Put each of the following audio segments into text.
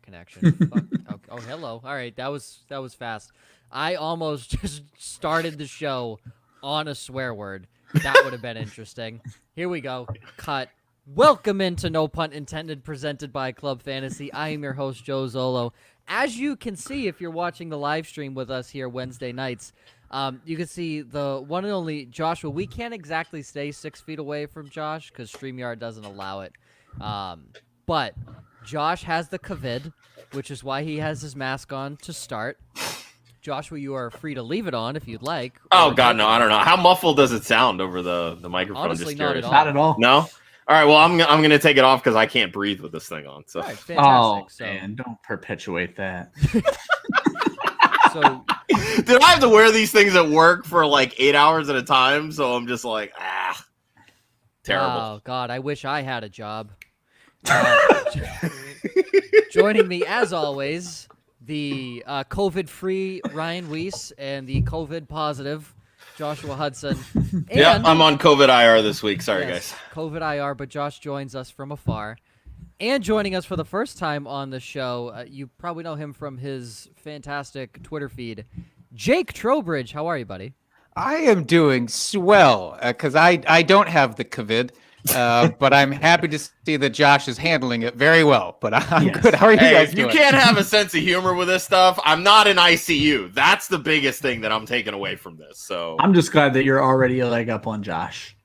connection. Fuck. Oh, hello. All right, that was fast. I almost just started the show on a swear word. That would have been interesting. Here we go. Cut. Welcome into No Punt Intended, presented by Club Fantasy. I am your host, Joe Zolo. As you can see, if you're watching the live stream with us here Wednesday nights, you can see the one and only Joshua. We can't exactly stay 6 feet away from Josh because StreamYard doesn't allow it. But Josh has the COVID, which is why he has his mask on to start. Joshua, you are free to leave it on if you'd like. Oh, God, no, I don't know. How muffled does it sound over the microphone? Honestly, just not at all. Not at all. No? All right, well, I'm going to take it off because I can't breathe with this thing on. So. All right, fantastic. Man, don't perpetuate that. So, Dude, I have to wear these things at work for like 8 hours at a time, so I'm just like, terrible. Oh, God, I wish I had a job. Joining me, as always, the COVID-free Ryan Weiss and the COVID-positive Joshua Hudson. And, Yeah, I'm on COVID IR this week. Sorry, yes, guys. COVID IR, but Josh joins us from afar. And joining us for the first time on the show, you probably know him from his fantastic Twitter feed, Jake Trowbridge. How are you, buddy? I am doing swell because I don't have the COVID, but I'm happy to see that Josh is handling it very well. But I'm good. How are you guys If you doing? can't have a sense of humor with this stuff, I'm not in ICU. That's the biggest thing that I'm taking away from this. So I'm just glad that you're already a leg up on Josh.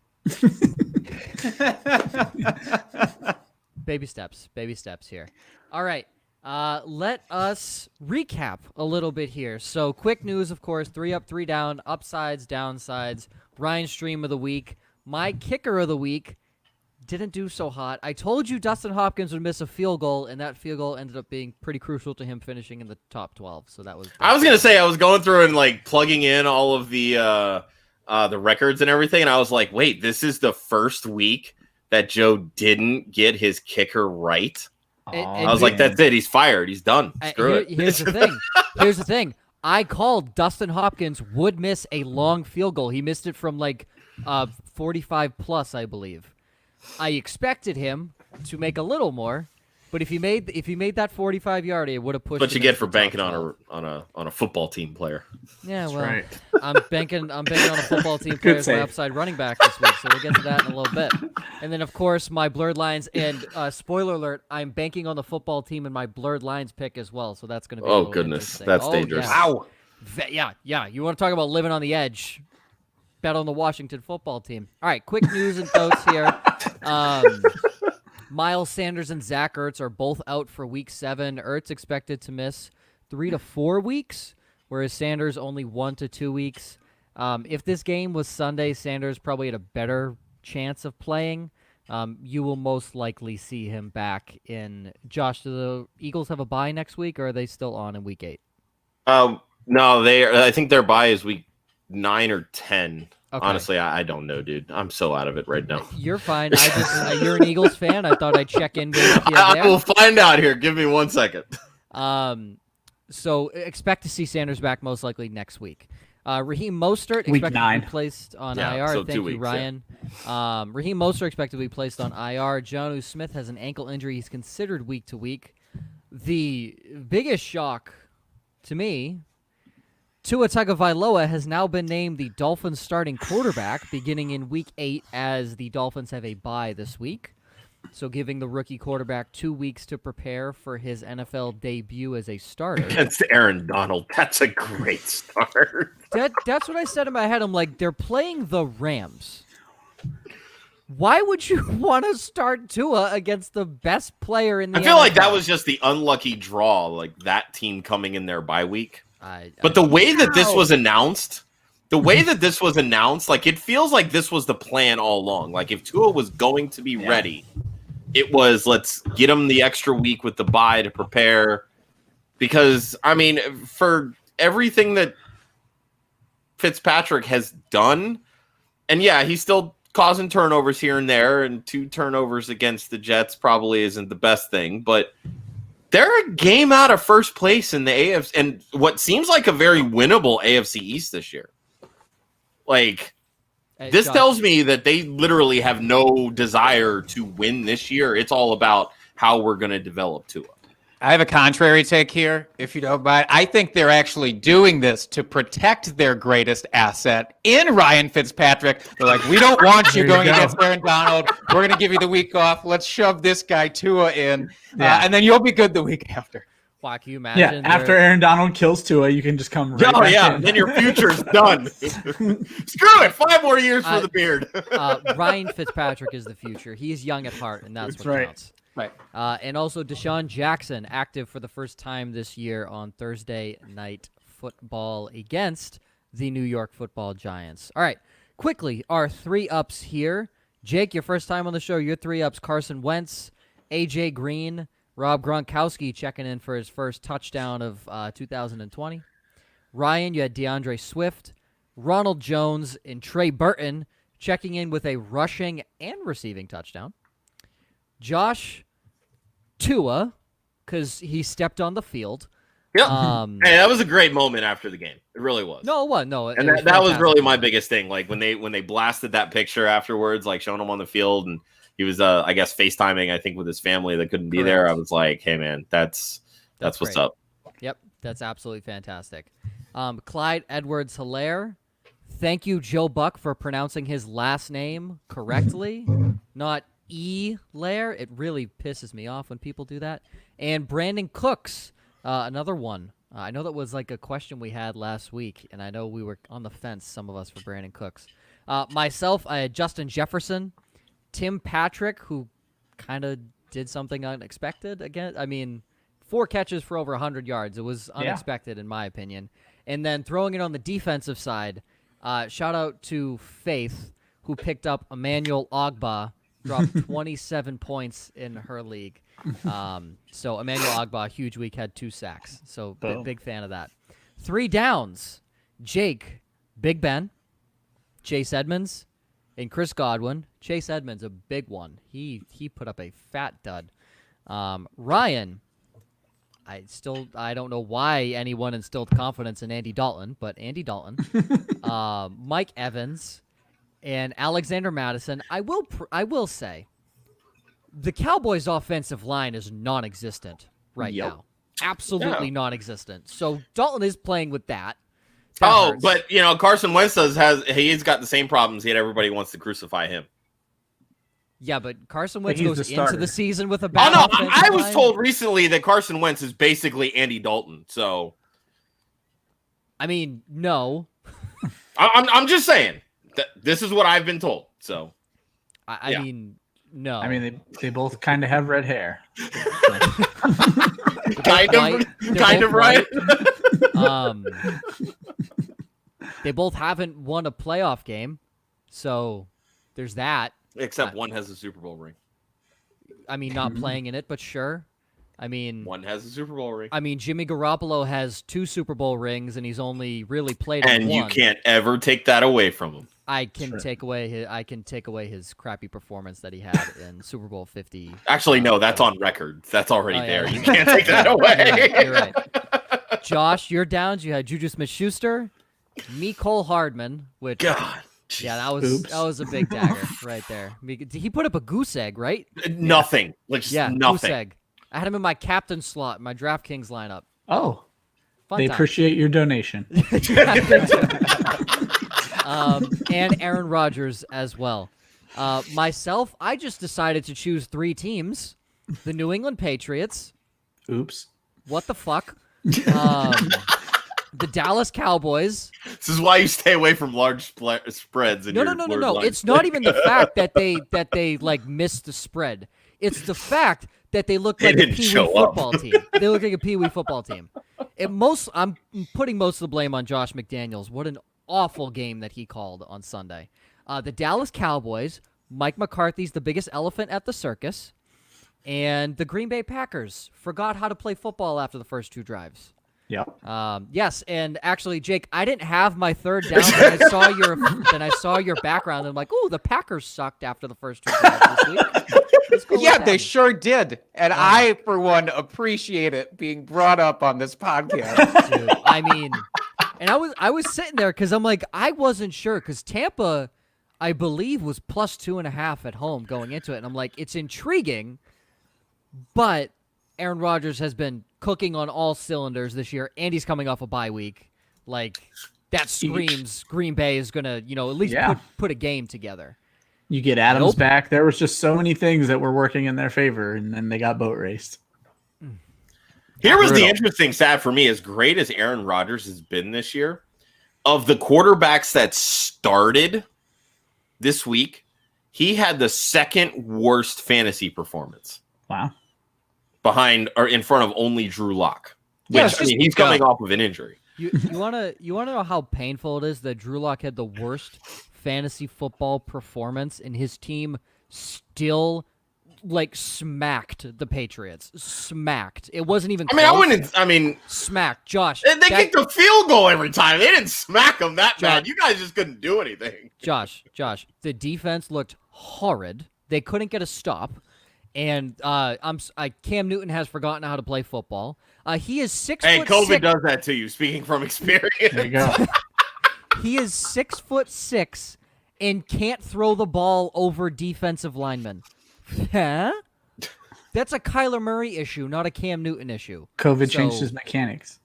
Baby steps here. All right. Let us recap a little bit here. So quick news, of course, 3 up, 3 down, upsides, downsides. Ryan's stream of the week. My kicker of the week didn't do so hot. I told you Dustin Hopkins would miss a field goal, and that field goal ended up being pretty crucial to him finishing in the top 12. So that was. I was gonna say I was going through and like plugging in all of the records and everything, and I was like, wait, this is the first week that Joe didn't get his kicker right. I was like, that's it. He's fired. He's done. Screw it. Here's the thing. Here's the thing. I called Dustin Hopkins would miss a long field goal. He missed it from like 45 plus, I believe. I expected him to make a little more, but if he made that 45-yarder, it would have pushed. What you him get for into the banking top on a football team player? Yeah, well, right. I'm banking on a football team player as my save. upside running back this week, so we'll get to that in a little bit. And then, of course, my blurred lines and spoiler alert, I'm banking on the football team and my blurred lines pick as well, so that's going to be. Oh goodness, that's dangerous. Yeah. Yeah. You want to talk about living on the edge? Bet on the Washington football team. All right, quick news and notes here. Miles Sanders and Zach Ertz are both out for Week 7. Ertz expected to miss 3 to 4 weeks, whereas Sanders only 1 to 2 weeks. If this game was Sunday, Sanders probably had a better chance of playing. You will most likely see him back in. Josh, do the Eagles have a bye next week, or are they still on in Week 8? No, I think their bye is week 9 or 10. Okay. Honestly, I don't know, dude. I'm so out of it right now. You're fine. You're an Eagles fan. I thought I'd check in with you there. I will find out here. Give me 1 second. So expect to see Sanders back most likely next week. Raheem Mostert Week expected 9. to be placed on IR. So Thank 2 you, weeks, Ryan. Yeah. Raheem Mostert expected to be placed on IR. Jonnu Smith has an ankle injury. He's considered week to week. The biggest shock to me, Tua Tagovailoa has now been named the Dolphins starting quarterback beginning in Week 8 as the Dolphins have a bye this week. So giving the rookie quarterback 2 weeks to prepare for his NFL debut as a starter. Against Aaron Donald. That's a great start. That's what I said in my head. I'm like, they're playing the Rams. Why would you want to start Tua against the best player in the NFL? I feel like that was just the unlucky draw, like that team coming in their bye week. But the way that this was announced, like it feels like this was the plan all along. Like if Tua was going to be ready, it was let's get him the extra week with the bye to prepare. Because, I mean, for everything that Fitzpatrick has done, and yeah, he's still causing turnovers here and there, and 2 turnovers against the Jets probably isn't the best thing, but they're a game out of first place in the AFC, and what seems like a very winnable AFC East this year. Like, this tells me that they literally have no desire to win this year. It's all about how we're going to develop Tua. I have a contrary take here, if you don't mind. I think they're actually doing this to protect their greatest asset in Ryan Fitzpatrick. They're like, we don't want you going against Aaron Donald. We're going to give you the week off. Let's shove this guy Tua in, and then you'll be good the week after. Wow, can you imagine? Yeah, after Aaron Donald kills Tua, you can just come right back in. Then your future's done. Screw it. 5 more years for the beard. Ryan Fitzpatrick is the future. He's young at heart, and that's what counts. Right. And also Deshaun Jackson, active for the first time this year on Thursday Night Football against the New York Football Giants. All right, quickly, our 3-ups here. Jake, your first time on the show, your 3-ups, Carson Wentz, A.J. Green, Rob Gronkowski checking in for his first touchdown of 2020. Ryan, you had DeAndre Swift, Ronald Jones, and Trey Burton checking in with a rushing and receiving touchdown. Josh, Tua, because he stepped on the field. Yep. Hey, that was a great moment after the game. It really was. No, it wasn't. No, and that was really my biggest thing. Like when they blasted that picture afterwards, like showing him on the field, and he was, I guess, FaceTiming, I think, with his family that couldn't be there. I was like, hey, man, that's what's up. Yep, that's absolutely fantastic. Clyde Edwards-Helaire, thank you, Joe Buck, for pronouncing his last name correctly, not E-Lair. It really pisses me off when people do that. And Brandon Cooks, another one. I know that was like a question we had last week, and I know we were on the fence, some of us, for Brandon Cooks. Myself, I had Justin Jefferson, Tim Patrick, who kind of did something unexpected again. I mean, 4 catches for over 100 yards. It was unexpected, in my opinion. And then throwing it on the defensive side, shout out to Faith, who picked up Emmanuel Ogbah, dropped 27 points in her league. So Emmanuel Ogbah, huge week, had 2 sacks. So big fan of that. 3 downs. Jake, Big Ben, Chase Edmonds, and Chris Godwin. Chase Edmonds, a big one. He put up a fat dud. Ryan, I don't know why anyone instilled confidence in Andy Dalton, but Andy Dalton. Mike Evans, and Alexander Madison. I will say, the Cowboys' offensive line is non-existent right now. Absolutely non-existent. So Dalton is playing with that. Hurts. But Carson Wentz he's got the same problems. Yet everybody wants to crucify him. Yeah, but Carson Wentz goes into the season with a bad offensive I was line. told recently that Carson Wentz is basically Andy Dalton. So, I mean, no. I'm just saying. This is what I've been told. So, I mean, no. I mean, they both kind of have red hair. kind of right. They both haven't won a playoff game, so there's that. Except one has a Super Bowl ring. I mean, not playing in it, but sure. I mean, one has a Super Bowl ring. I mean, Jimmy Garoppolo has 2 Super Bowl rings, and he's only really played in one. And you can't ever take that away from him. I can take away his crappy performance that he had in Super Bowl 50. Actually, no, that's on record. That's already there. You can't take that away. You're right. Josh, your downs. You had Juju Smith-Schuster, Mecole Hardman, which God. Yeah, that was a big dagger right there. He put up a goose egg, right? Nothing. Nothing. Goose egg. I had him in my captain slot, my DraftKings lineup. Oh, Fun they time. appreciate your donation. And Aaron Rodgers as well. Myself, I just decided to choose 3 teams. The New England Patriots. Oops. What the fuck? The Dallas Cowboys. This is why you stay away from large spreads. No. It's not even the fact that they like missed the spread. It's the fact that they look like a Pee-wee football team. They look like a Pee-wee football team. I'm putting most of the blame on Josh McDaniels. What an awful game that he called on Sunday. The Dallas Cowboys, Mike McCarthy's the biggest elephant at the circus, and the Green Bay Packers forgot how to play football after the first 2 drives. Yeah. Yes, and actually, Jake, I didn't have my 3rd down. Then I saw your background, and I'm like, "Ooh, the Packers sucked after the first 2 drives this week." Yeah, they sure did, and I, for one, appreciate it being brought up on this podcast. Dude, I mean, and I was sitting there because I'm like, I wasn't sure because Tampa, I believe, was plus 2.5 at home going into it, and I'm like, it's intriguing, but Aaron Rodgers has been cooking on all cylinders this year, and he's coming off a bye week. Like, that screams Green Bay is going to, at least put a game together. You get Adams back. There was just so many things that were working in their favor, and then they got boat raced. Here was the interesting stat for me. As great as Aaron Rodgers has been this year, of the quarterbacks that started this week, he had the second worst fantasy performance. Wow. Behind or in front of only Drew Lock. Which, he's coming off of an injury. You wanna know how painful it is that Drew Lock had the worst fantasy football performance and his team still smacked the Patriots. Smacked. It wasn't even close. Smacked. Josh. They kicked a field goal every time. They didn't smack them that bad. You guys just couldn't do anything. Josh, the defense looked horrid. They couldn't get a stop. And Cam Newton has forgotten how to play football. He is 6'6". Hey, COVID does that to you, speaking from experience. There you go. He is 6'6" and can't throw the ball over defensive linemen. Huh? That's a Kyler Murray issue, not a Cam Newton issue. COVID changed his mechanics.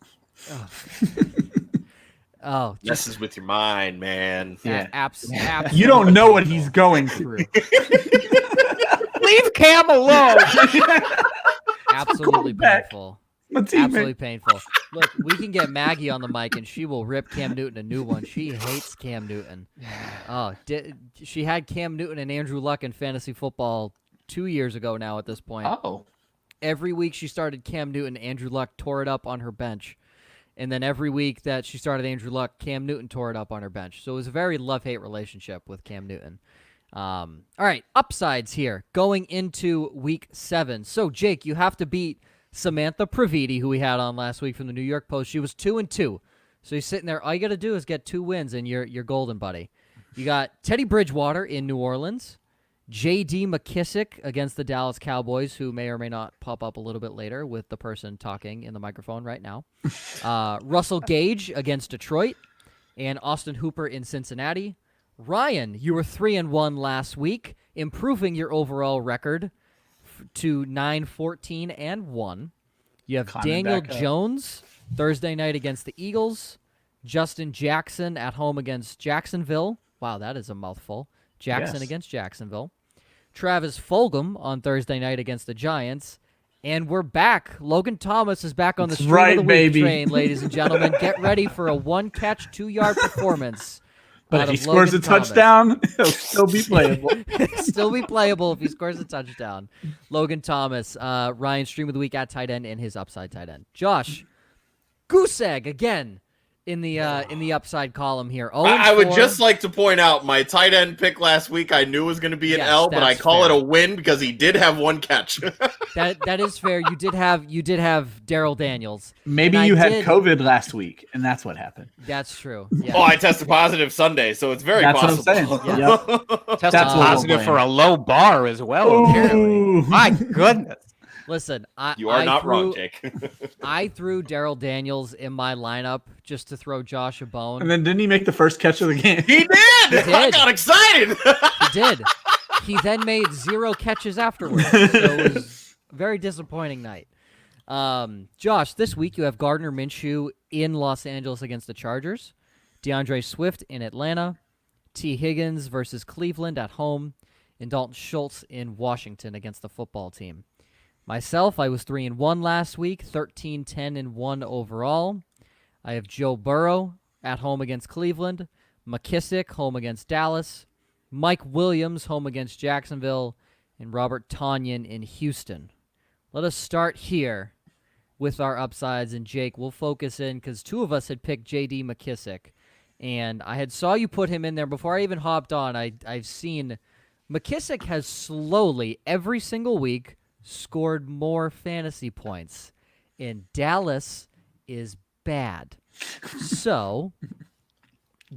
Messes with your mind, man. Yeah, absolutely. You don't know what he's going through. Leave Cam alone. Absolutely painful. Absolutely painful. Look, we can get Maggie on the mic, and she will rip Cam Newton a new one. She hates Cam Newton. She had Cam Newton and Andrew Luck in fantasy football 2 years ago now at this point. Oh. Every week she started Cam Newton, Andrew Luck tore it up on her bench. And then every week that she started Andrew Luck, Cam Newton tore it up on her bench. So it was a very love-hate relationship with Cam Newton. All right, upsides here going into week 7. So, Jake, you have to beat Samantha Praviti, who we had on last week from the New York Post. She was 2-2. So you're sitting there. All you got to do is get 2 wins, and you're golden, buddy. You got Teddy Bridgewater in New Orleans, J.D. McKissick against the Dallas Cowboys, who may or may not pop up a little bit later with the person talking in the microphone right now. Russell Gage against Detroit, and Austin Hooper in Cincinnati. Ryan, you were 3-1 last week, improving your overall record to 9-14-1. You have Daniel Jones Thursday night against the Eagles. Justin Jackson at home against Jacksonville. Wow, that is a mouthful. Jackson against Jacksonville. Travis Fulgham on Thursday night against the Giants. And we're back. Logan Thomas is back on the stream of the week train, ladies and gentlemen. Get ready for a 1-catch, 2-yard performance. But if he scores a touchdown, he'll still be playable. Still be playable if he scores a touchdown. Logan Thomas, Ryan's stream of the week at tight end and his upside tight end. Josh, goose egg again in the upside column here. I would just like to point out my tight end pick last week. I knew was going to be an L, but I call it a win because he did have 1 catch. That is fair. You did have Daryl Daniels. Maybe you had COVID last week, and that's what happened. That's true. Yeah. Oh, I tested positive Sunday, so it's very possible. That's what I'm saying. Yep. Tested positive for a low bar as well, apparently. My goodness. Listen, you are not wrong, Jake. I threw Daryl Daniels in my lineup just to throw Josh a bone. And then didn't he make the first catch of the game? He did! I got excited! He did. He then made 0 catches afterwards. So it was a very disappointing night. Josh, this week you have Gardner Minshew in Los Angeles against the Chargers, DeAndre Swift in Atlanta, T. Higgins versus Cleveland at home, and Dalton Schultz in Washington against the football team. Myself, I was 3-1 last week, 13-10-1 overall. I have Joe Burrow at home against Cleveland, McKissick home against Dallas, Mike Williams home against Jacksonville, and Robert Tonyan in Houston. Let us start here with our upsides, and Jake, we'll focus in because 2 of us had picked J.D. McKissick, and I had saw you put him in there before I even hopped on. I've seen McKissick has slowly, every single week, scored more fantasy points, and Dallas is bad. So,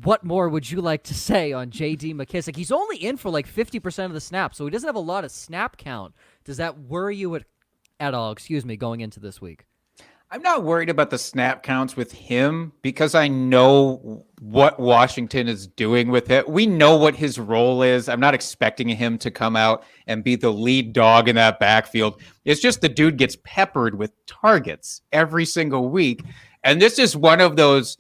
what more would you like to say on J.D. McKissick? He's only in for like 50% of the snaps, so he doesn't have a lot of snap count. Does that worry you at all, going into this week? I'm not worried about the snap counts with him because I know what Washington is doing with it. We know what his role is. I'm not expecting him to come out and be the lead dog in that backfield. It's just the dude gets peppered with targets every single week. And this is one of those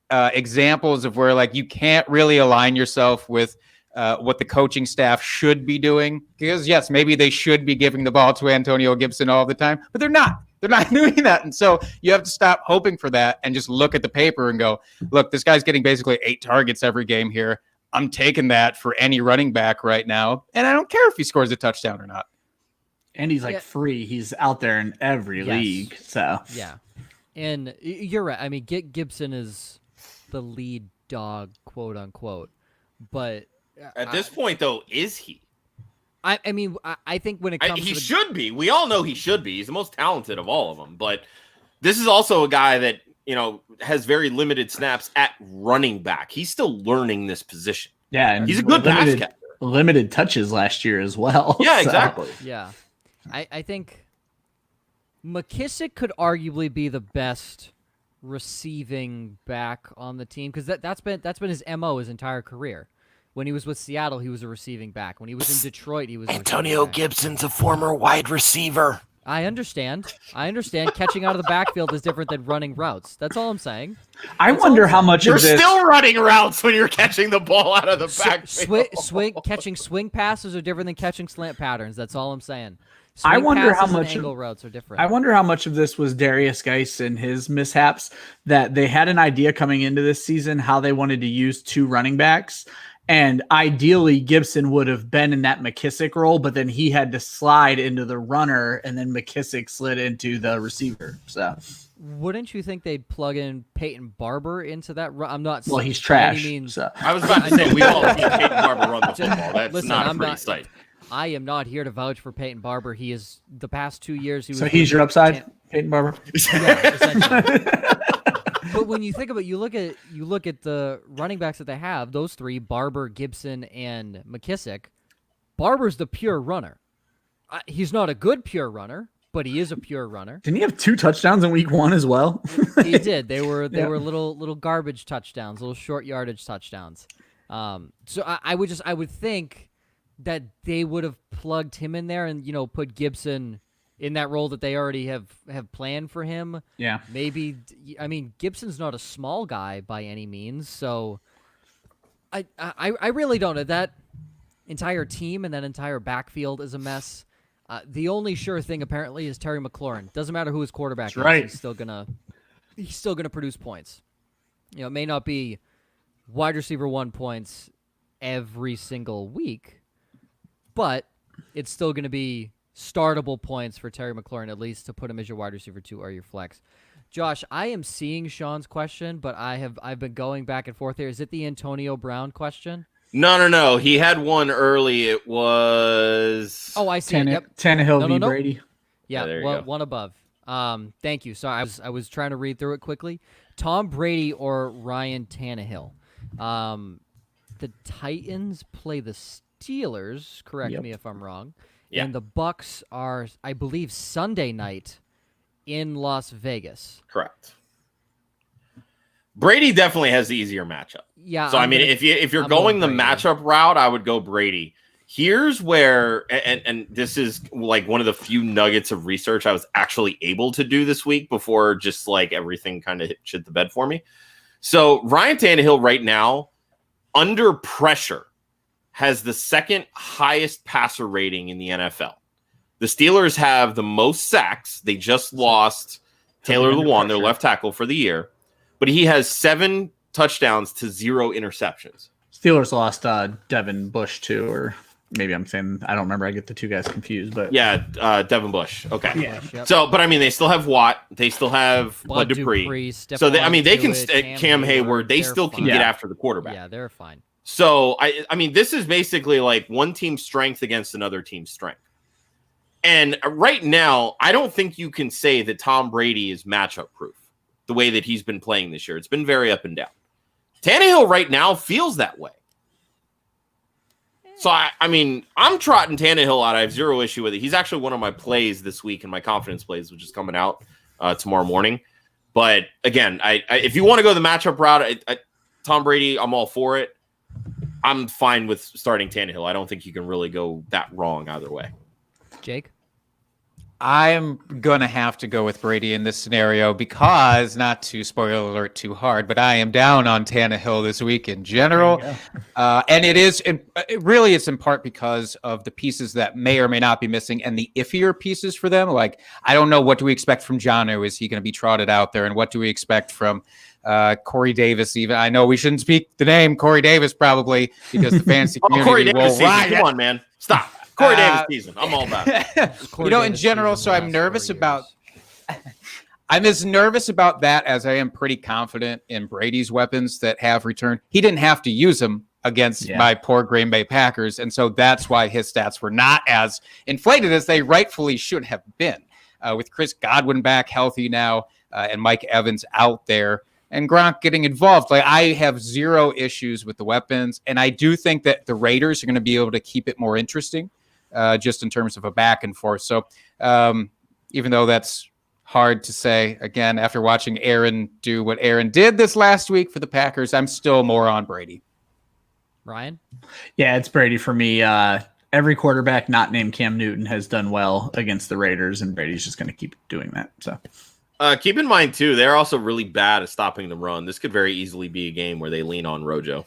examples of where like you can't really align yourself with what the coaching staff should be doing. Because yes, maybe they should be giving the ball to Antonio Gibson all the time, but they're not. They're not doing that. And so you have to stop hoping for that and just look at the paper and go, look, this guy's getting basically 8 targets every game here. I'm taking that for any running back right now. And I don't care if he scores a touchdown or not. And he's free. He's out there in every league. So yeah. And you're right. I mean, Gibson is the lead dog, quote unquote. But at this point, though, is he? I mean, I think when it comes he to should be. We all know he should be. He's the most talented of all of them. But this is also a guy that, has very limited snaps at running back. He's still learning this position. Yeah, and he's a good pass catcher. Limited touches last year as well. Yeah, exactly. Yeah. I think McKissick could arguably be the best receiving back on the team because that's been his MO his entire career. When he was with Seattle, he was a receiving back. When he was in Detroit, he was Antonio Gibson's a former wide receiver. I understand. Catching out of the backfield is different than running routes. That's all I'm saying. I wonder how much you're of this... still running routes when you're catching the ball out of the backfield. Catching swing passes are different than catching slant patterns. That's all I'm saying. I wonder how much angle routes are different. I wonder how much of this was Darius Geis and his mishaps, that they had an idea coming into this season how they wanted to use 2 running backs. And ideally, Gibson would have been in that McKissick role, but then he had to slide into the runner, and then McKissick slid into the receiver. So, wouldn't you think they'd plug in Peyton Barber into that? I'm not. Well, he's trash. So. I was about to say we all see Peyton Barber run the football. That's not a pretty sight. I am not here to vouch for Peyton Barber. He is the past 2 years. So he's your upside, Peyton Barber. Yeah, essentially. But when you think about it, you look at the running backs that they have, those 3, Barber, Gibson, and McKissick. Barber's the pure runner. He's not a good pure runner, but he is a pure runner. Didn't he have 2 touchdowns in week 1 as well? He did. They were little garbage touchdowns, little short yardage touchdowns. So I would think that they would have plugged him in there and put Gibson in that role that they already have planned for him. Yeah. Maybe, I mean, Gibson's not a small guy by any means, so I really don't know. That entire team and that entire backfield is a mess. The only sure thing apparently is Terry McLaurin. Doesn't matter who his quarterback is, right. He's still gonna produce points. It may not be wide receiver 1 points every single week, but it's still gonna be startable points for Terry McLaurin, at least, to put him as your wide receiver 2 or your flex. Josh, I am seeing Sean's question, but I've been going back and forth here. Is it the Antonio Brown question? No. He had one early. It was... Oh, I see it. Yep. Tannehill v. Brady. Yeah, one above. Thank you. Sorry, I was trying to read through it quickly. Tom Brady or Ryan Tannehill? The Titans play the Steelers. Correct me if I'm wrong. Yeah. And the Bucks are, I believe, Sunday night in Las Vegas. Correct. Brady definitely has the easier matchup. Yeah. So if you're going the matchup route, I would go Brady. Here's where, and this is like one of the few nuggets of research I was actually able to do this week before just like everything kind of shit the bed for me. So Ryan Tannehill right now, under pressure, has the 2nd highest passer rating in the NFL. The Steelers have the most sacks. They just lost Taylor Lewan, their left tackle, for the year. But he has 7 touchdowns to 0 interceptions. Steelers lost Devin Bush, too, or maybe I'm saying, I don't remember. I get the 2 guys confused. But yeah, Devin Bush. Okay. Yeah. Yep. So, but I mean, they still have Watt. They still have Bud Dupree. So, they can Cam Hayward. They still can get after the quarterback. Yeah, they're fine. So, I mean, this is basically like one team's strength against another team's strength. And right now, I don't think you can say that Tom Brady is matchup proof the way that he's been playing this year. It's been very up and down. Tannehill right now feels that way. So, I mean, I'm trotting Tannehill out. I have 0 issue with it. He's actually one of my plays this week in my confidence plays, which is coming out tomorrow morning. But again, if you want to go the matchup route, Tom Brady, I'm all for it. I'm fine with starting Tannehill. I don't think you can really go that wrong either way. Jake? I'm going to have to go with Brady in this scenario because, not to spoiler alert too hard, but I am down on Tannehill this week in general. And it's in part because of the pieces that may or may not be missing and the iffier pieces for them. Like, I don't know, what do we expect from Jonnu? Is he going to be trotted out there? And what do we expect from Corey Davis? Even I know we shouldn't speak the name Corey Davis probably because the fantasy community Corey Davis will season. Come on, man. Stop. Corey Davis season. I'm all about it. In general, so I'm nervous about I'm as nervous about that as I am pretty confident in Brady's weapons that have returned. He didn't have to use them against my poor Green Bay Packers, and so that's why his stats were not as inflated as they rightfully should have been. With Chris Godwin back healthy now and Mike Evans out there and Gronk getting involved, like, I have zero issues with the weapons, and I do think that the Raiders are going to be able to keep it more interesting. Just in terms of a back and forth. So even though that's hard to say, again, after watching Aaron do what Aaron did this last week for the Packers, I'm still more on Brady. Ryan? Yeah, it's Brady for me. Every quarterback not named Cam Newton has done well against the Raiders, and Brady's just going to keep doing that. So keep in mind, too, they're also really bad at stopping the run. This could very easily be a game where they lean on Rojo.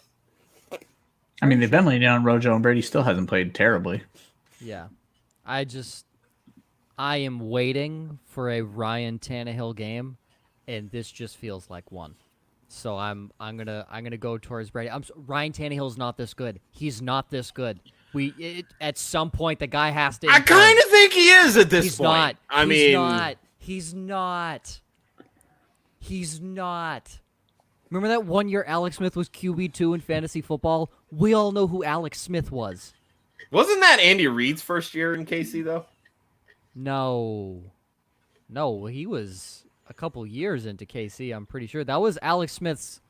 I mean, they've been leaning on Rojo, and Brady still hasn't played terribly. Yeah. I am waiting for a Ryan Tannehill game, and this just feels like one. So I'm gonna go towards Brady. Ryan Tannehill's not this good. He's not this good. At some point the guy has to. I kind of think he is at this point. He's not. He's not. Remember that one year Alex Smith was QB2 in fantasy football? We all know who Alex Smith was. Wasn't that Andy Reid's first year in KC, though? No, he was a couple years into KC, I'm pretty sure. That was Alex Smith's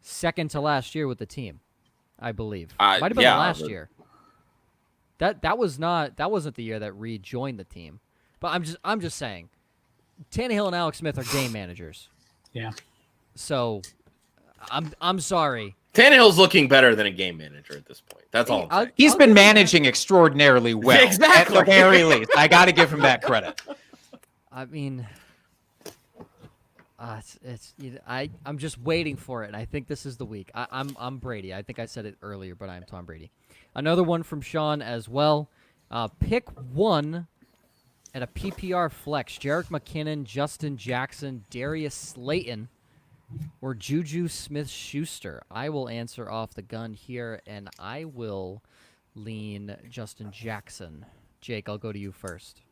second to last year with the team, I believe. Might have been the last year. That wasn't the year that Reid joined the team. But I'm just saying, Tannehill and Alex Smith are game managers. Yeah. So I'm sorry. Tannehill's looking better than a game manager at this point. That's all. He's been managing extraordinarily well. Exactly. At the very least. I got to give him that credit. I mean, I'm just waiting for it, and I think this is the week. I'm Brady. I think I said it earlier, but I'm Tom Brady. Another one from Sean as well. Pick one at a PPR flex. Jerick McKinnon, Justin Jackson, Darius Slayton, or Juju Smith-Schuster. I will answer off the gun here, and I will lean Justin Jackson. Jake, I'll go to you first.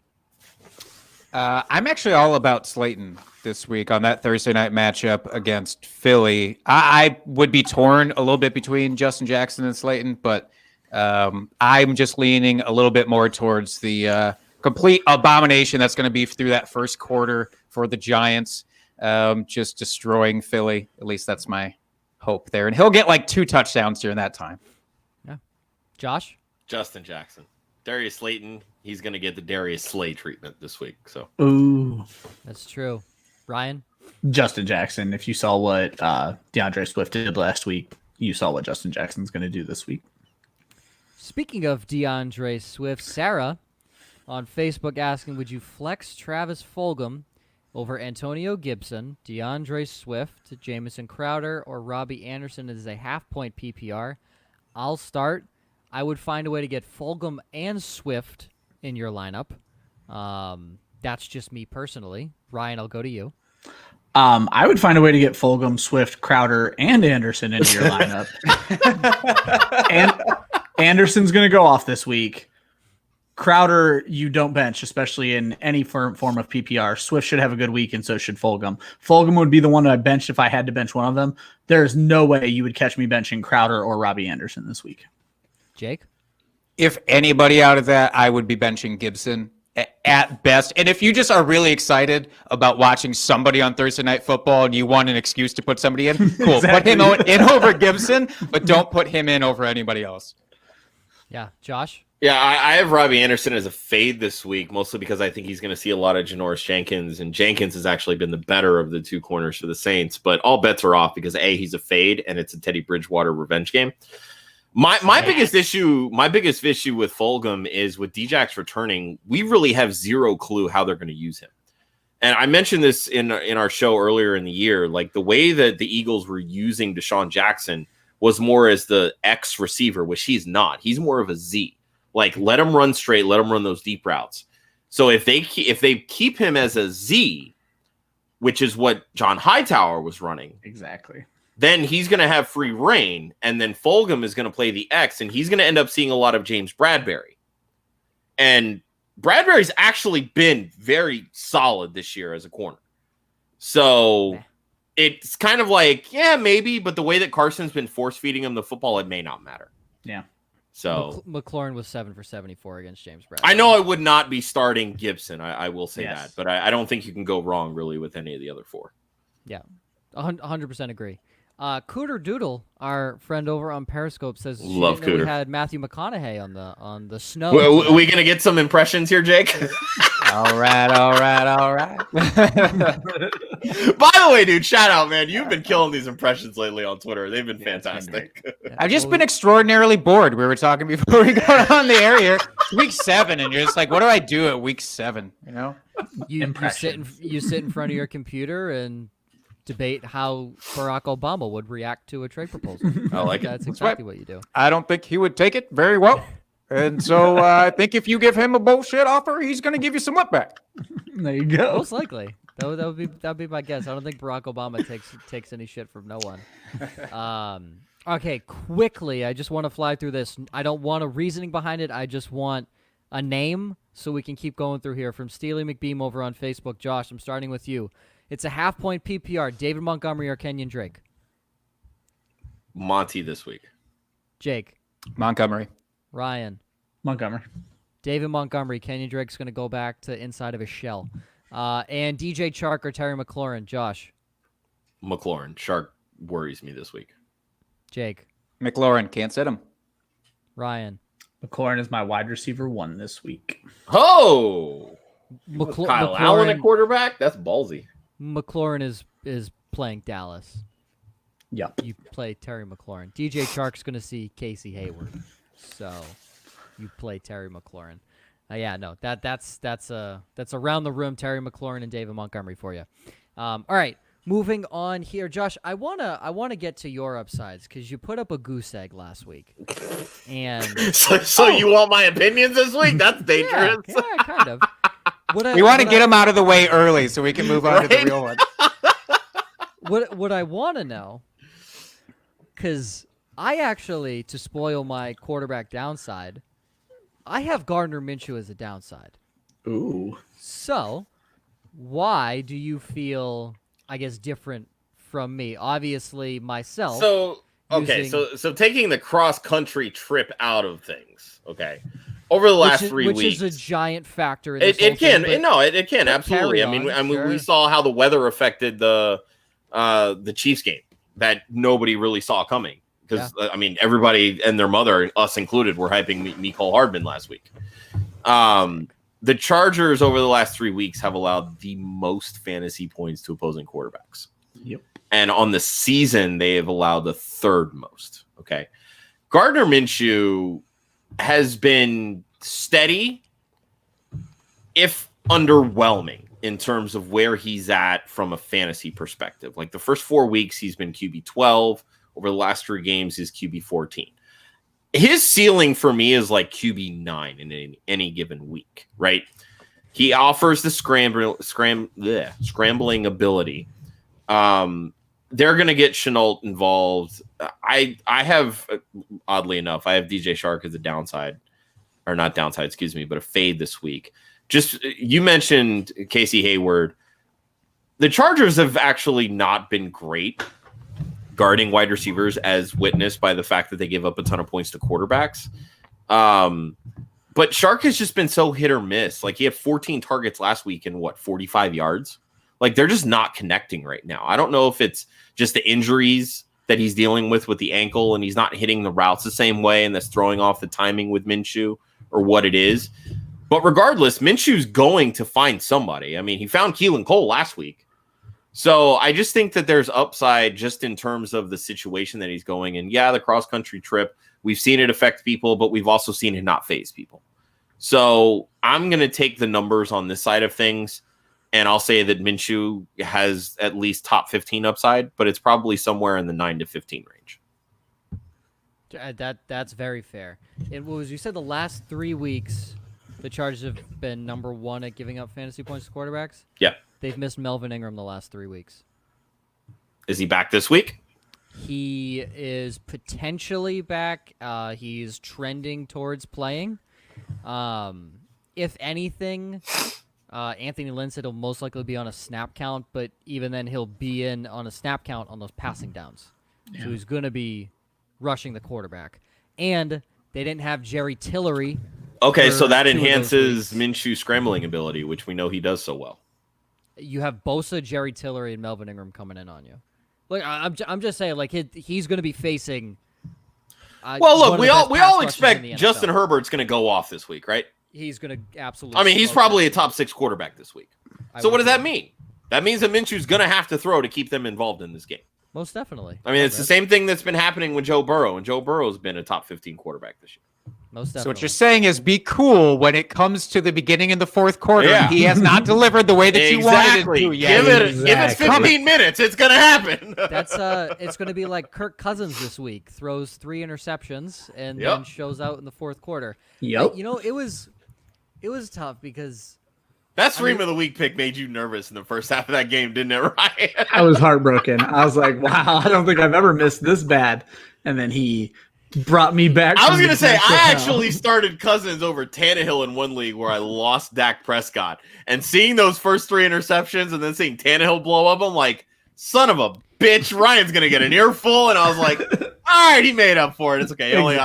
I'm actually all about Slayton this week on that Thursday night matchup against Philly. I would be torn a little bit between Justin Jackson and Slayton, but I'm just leaning a little bit more towards the complete abomination that's going to be through that first quarter for the Giants. Just destroying Philly. At least that's my hope there. And he'll get like 2 touchdowns during that time. Yeah. Josh? Justin Jackson. Darius Slayton, he's going to get the Darius Slay treatment this week. So, ooh, that's true. Ryan? Justin Jackson. If you saw what DeAndre Swift did last week, you saw what Justin Jackson's going to do this week. Speaking of DeAndre Swift, Sarah on Facebook asking, would you flex Travis Fulgham over Antonio Gibson, DeAndre Swift, Jamison Crowder, or Robbie Anderson as a half-point PPR? I'll start. I would find a way to get Fulgham and Swift in your lineup. That's just me personally. Ryan, I'll go to you. I would find a way to get Fulgham, Swift, Crowder, and Anderson into your lineup. And Anderson's going to go off this week. Crowder, you don't bench, especially in any form of PPR. Swift should have a good week, and so should Fulgham. Fulgham would be the one that I benched if I had to bench one of them. There's no way you would catch me benching Crowder or Robbie Anderson this week. Jake? If anybody out of that, I would be benching Gibson at best. And if you just are really excited about watching somebody on Thursday Night Football and you want an excuse to put somebody in, cool. Exactly. Put him in over Gibson, but don't put him in over anybody else. Yeah. Josh? Yeah, I have Robbie Anderson as a fade this week, mostly because I think he's going to see a lot of Janoris Jenkins, and Jenkins has actually been the better of the two corners for the Saints. But all bets are off because he's a fade, and it's a Teddy Bridgewater revenge game. My biggest issue with Fulgham is with Djax returning, we really have zero clue how they're going to use him. And I mentioned this in our show earlier in the year, like the way that the Eagles were using Deshaun Jackson was more as the X receiver, which he's not. He's more of a Z. Like, let him run straight, let him run those deep routes. So if they keep him as a Z, which is what John Hightower was running, exactly, then he's going to have free reign, and then Fulgham is going to play the X, and he's going to end up seeing a lot of James Bradberry. And Bradberry's actually been very solid this year as a corner. So it's kind of like, yeah, maybe, but the way that Carson's been force-feeding him the football, it may not matter. Yeah. So McLaurin was 7 for 74 against James Bradberry. I know I would not be starting Gibson. I will say Yes. that, but I don't think you can go wrong really with any of the other four. Yeah, 100% agree. Cooter Doodle, our friend over on Periscope, says Love Cooter. We had Matthew McConaughey on the snow. We gonna get some impressions here, Jake? All right. By the way, dude, shout out, man. You've been killing these impressions lately on Twitter. They've been fantastic. I've just been extraordinarily bored. We were talking before we got on the air here. It's week 7, and you're just like, what do I do at week 7? You know, you sit in front of your computer and debate how Barack Obama would react to a trade proposal. I like it. That's exactly what you do. I don't think he would take it very well. And so I think if you give him a bullshit offer, he's going to give you some whip back. There you go. Most likely. That would be my guess. I don't think Barack Obama takes any shit from no one. Okay, quickly, I just want to fly through this. I don't want a reasoning behind it. I just want a name so we can keep going through here. From Steely McBeam over on Facebook. Josh, I'm starting with you. It's a half-point PPR. David Montgomery or Kenyon Drake? Monty this week. Jake. Montgomery. Ryan. Montgomery. David Montgomery. Kenyon Drake's going to go back to inside of his shell. And DJ Chark or Terry McLaurin? Josh. McLaurin. Shark worries me this week. Jake. McLaurin. Can't sit him. Ryan. McLaurin is my wide receiver 1 this week. Oh! McLaurin Kyle Allen at quarterback? That's ballsy. McLaurin is playing Dallas. Yep. You play Terry McLaurin. DJ Chark's going to see Casey Hayward. So you play Terry McLaurin. Yeah, no, that's around the room Terry McLaurin and David Montgomery for you. All right, moving on here, Josh. I wanna get to your upsides because you put up a goose egg last week, and so you want my opinions this week? That's dangerous. Yeah, kind of. We want to get them out of the way early so we can move on to the real one. What I want to know, because I actually, to spoil my quarterback downside, I have Gardner Minshew as a downside. Ooh. So, why do you feel, I guess, different from me? Obviously, myself. So taking the cross-country trip out of things, okay, over the last 3 weeks. Which is a giant factor in this it can, absolutely. I mean, sure. we saw how the weather affected the Chiefs game that nobody really saw coming. Because, I mean, everybody and their mother, us included, were hyping Mecole Hardman last week. The Chargers over the last 3 weeks have allowed the most fantasy points to opposing quarterbacks. Yep. And on the season, they have allowed the third most. Okay. Gardner Minshew has been steady, if underwhelming, in terms of where he's at from a fantasy perspective. Like the first 4 weeks, he's been QB 12. Over the last 3 games, he's QB 14. His ceiling for me is like QB 9 in any given week, right? He offers the scrambling ability. They're going to get Shenault involved. I have, oddly enough, I have DJ Chark as a downside, or not downside, excuse me, but a fade this week. Just, you mentioned Casey Hayward. The Chargers have actually not been great guarding wide receivers, as witnessed by the fact that they give up a ton of points to quarterbacks. But Chark has just been so hit or miss. Like, he had 14 targets last week and 45 yards. Like, they're just not connecting right now. I don't know if it's just the injuries that he's dealing with the ankle and he's not hitting the routes the same way and that's throwing off the timing with Minshew, or what it is. But regardless, Minshew's going to find somebody. I mean, he found Keelan Cole last week. So I just think that there's upside just in terms of the situation that he's going in. Yeah, the cross-country trip, we've seen it affect people, but we've also seen it not phase people. So I'm going to take the numbers on this side of things, and I'll say that Minshew has at least top 15 upside, but it's probably somewhere in the 9 to 15 range. That's very fair. It was, you said the last 3 weeks, the Chargers have been number 1 at giving up fantasy points to quarterbacks? Yeah. They've missed Melvin Ingram the last 3 weeks. Is he back this week? He is potentially back. He's trending towards playing. If anything, Anthony Lynn said he'll most likely be on a snap count, but even then he'll be in on a snap count on those passing downs. Yeah. So he's going to be rushing the quarterback. And they didn't have Jerry Tillery. Okay, so that enhances Minshew's scrambling ability, which we know he does so well. You have Bosa, Jerry Tillery, and Melvin Ingram coming in on you. Like I'm just saying, like he's going to be facing. Well, look, we all expect Justin Herbert's going to go off this week, right? He's going to absolutely. I mean, he's probably a top 6 quarterback this week. So what does that mean? That means that Minshew's going to have to throw to keep them involved in this game. Most definitely. I mean, it's the same thing that's been happening with Joe Burrow, and Joe Burrow's been a top 15 quarterback this year. Most definitely. So what you're saying is be cool when it comes to the beginning in the fourth quarter. Yeah. He has not delivered the way that you wanted it to yet. Give it 15 minutes. It's going to happen. That's it's going to be like Kirk Cousins this week. Throws 3 interceptions and then shows out in the fourth quarter. Yep. It was tough because that stream of the week pick made you nervous in the first half of that game, didn't it, Ryan? I was heartbroken. I was like, wow, I don't think I've ever missed this bad. And then he brought me back. I was going to say, I actually started Cousins over Tannehill in one league where I lost Dak Prescott. And seeing those first 3 interceptions and then seeing Tannehill blow up, I'm like, son of a bitch, Ryan's going to get an earful. And I was like, all right, he made up for it. It's okay. He only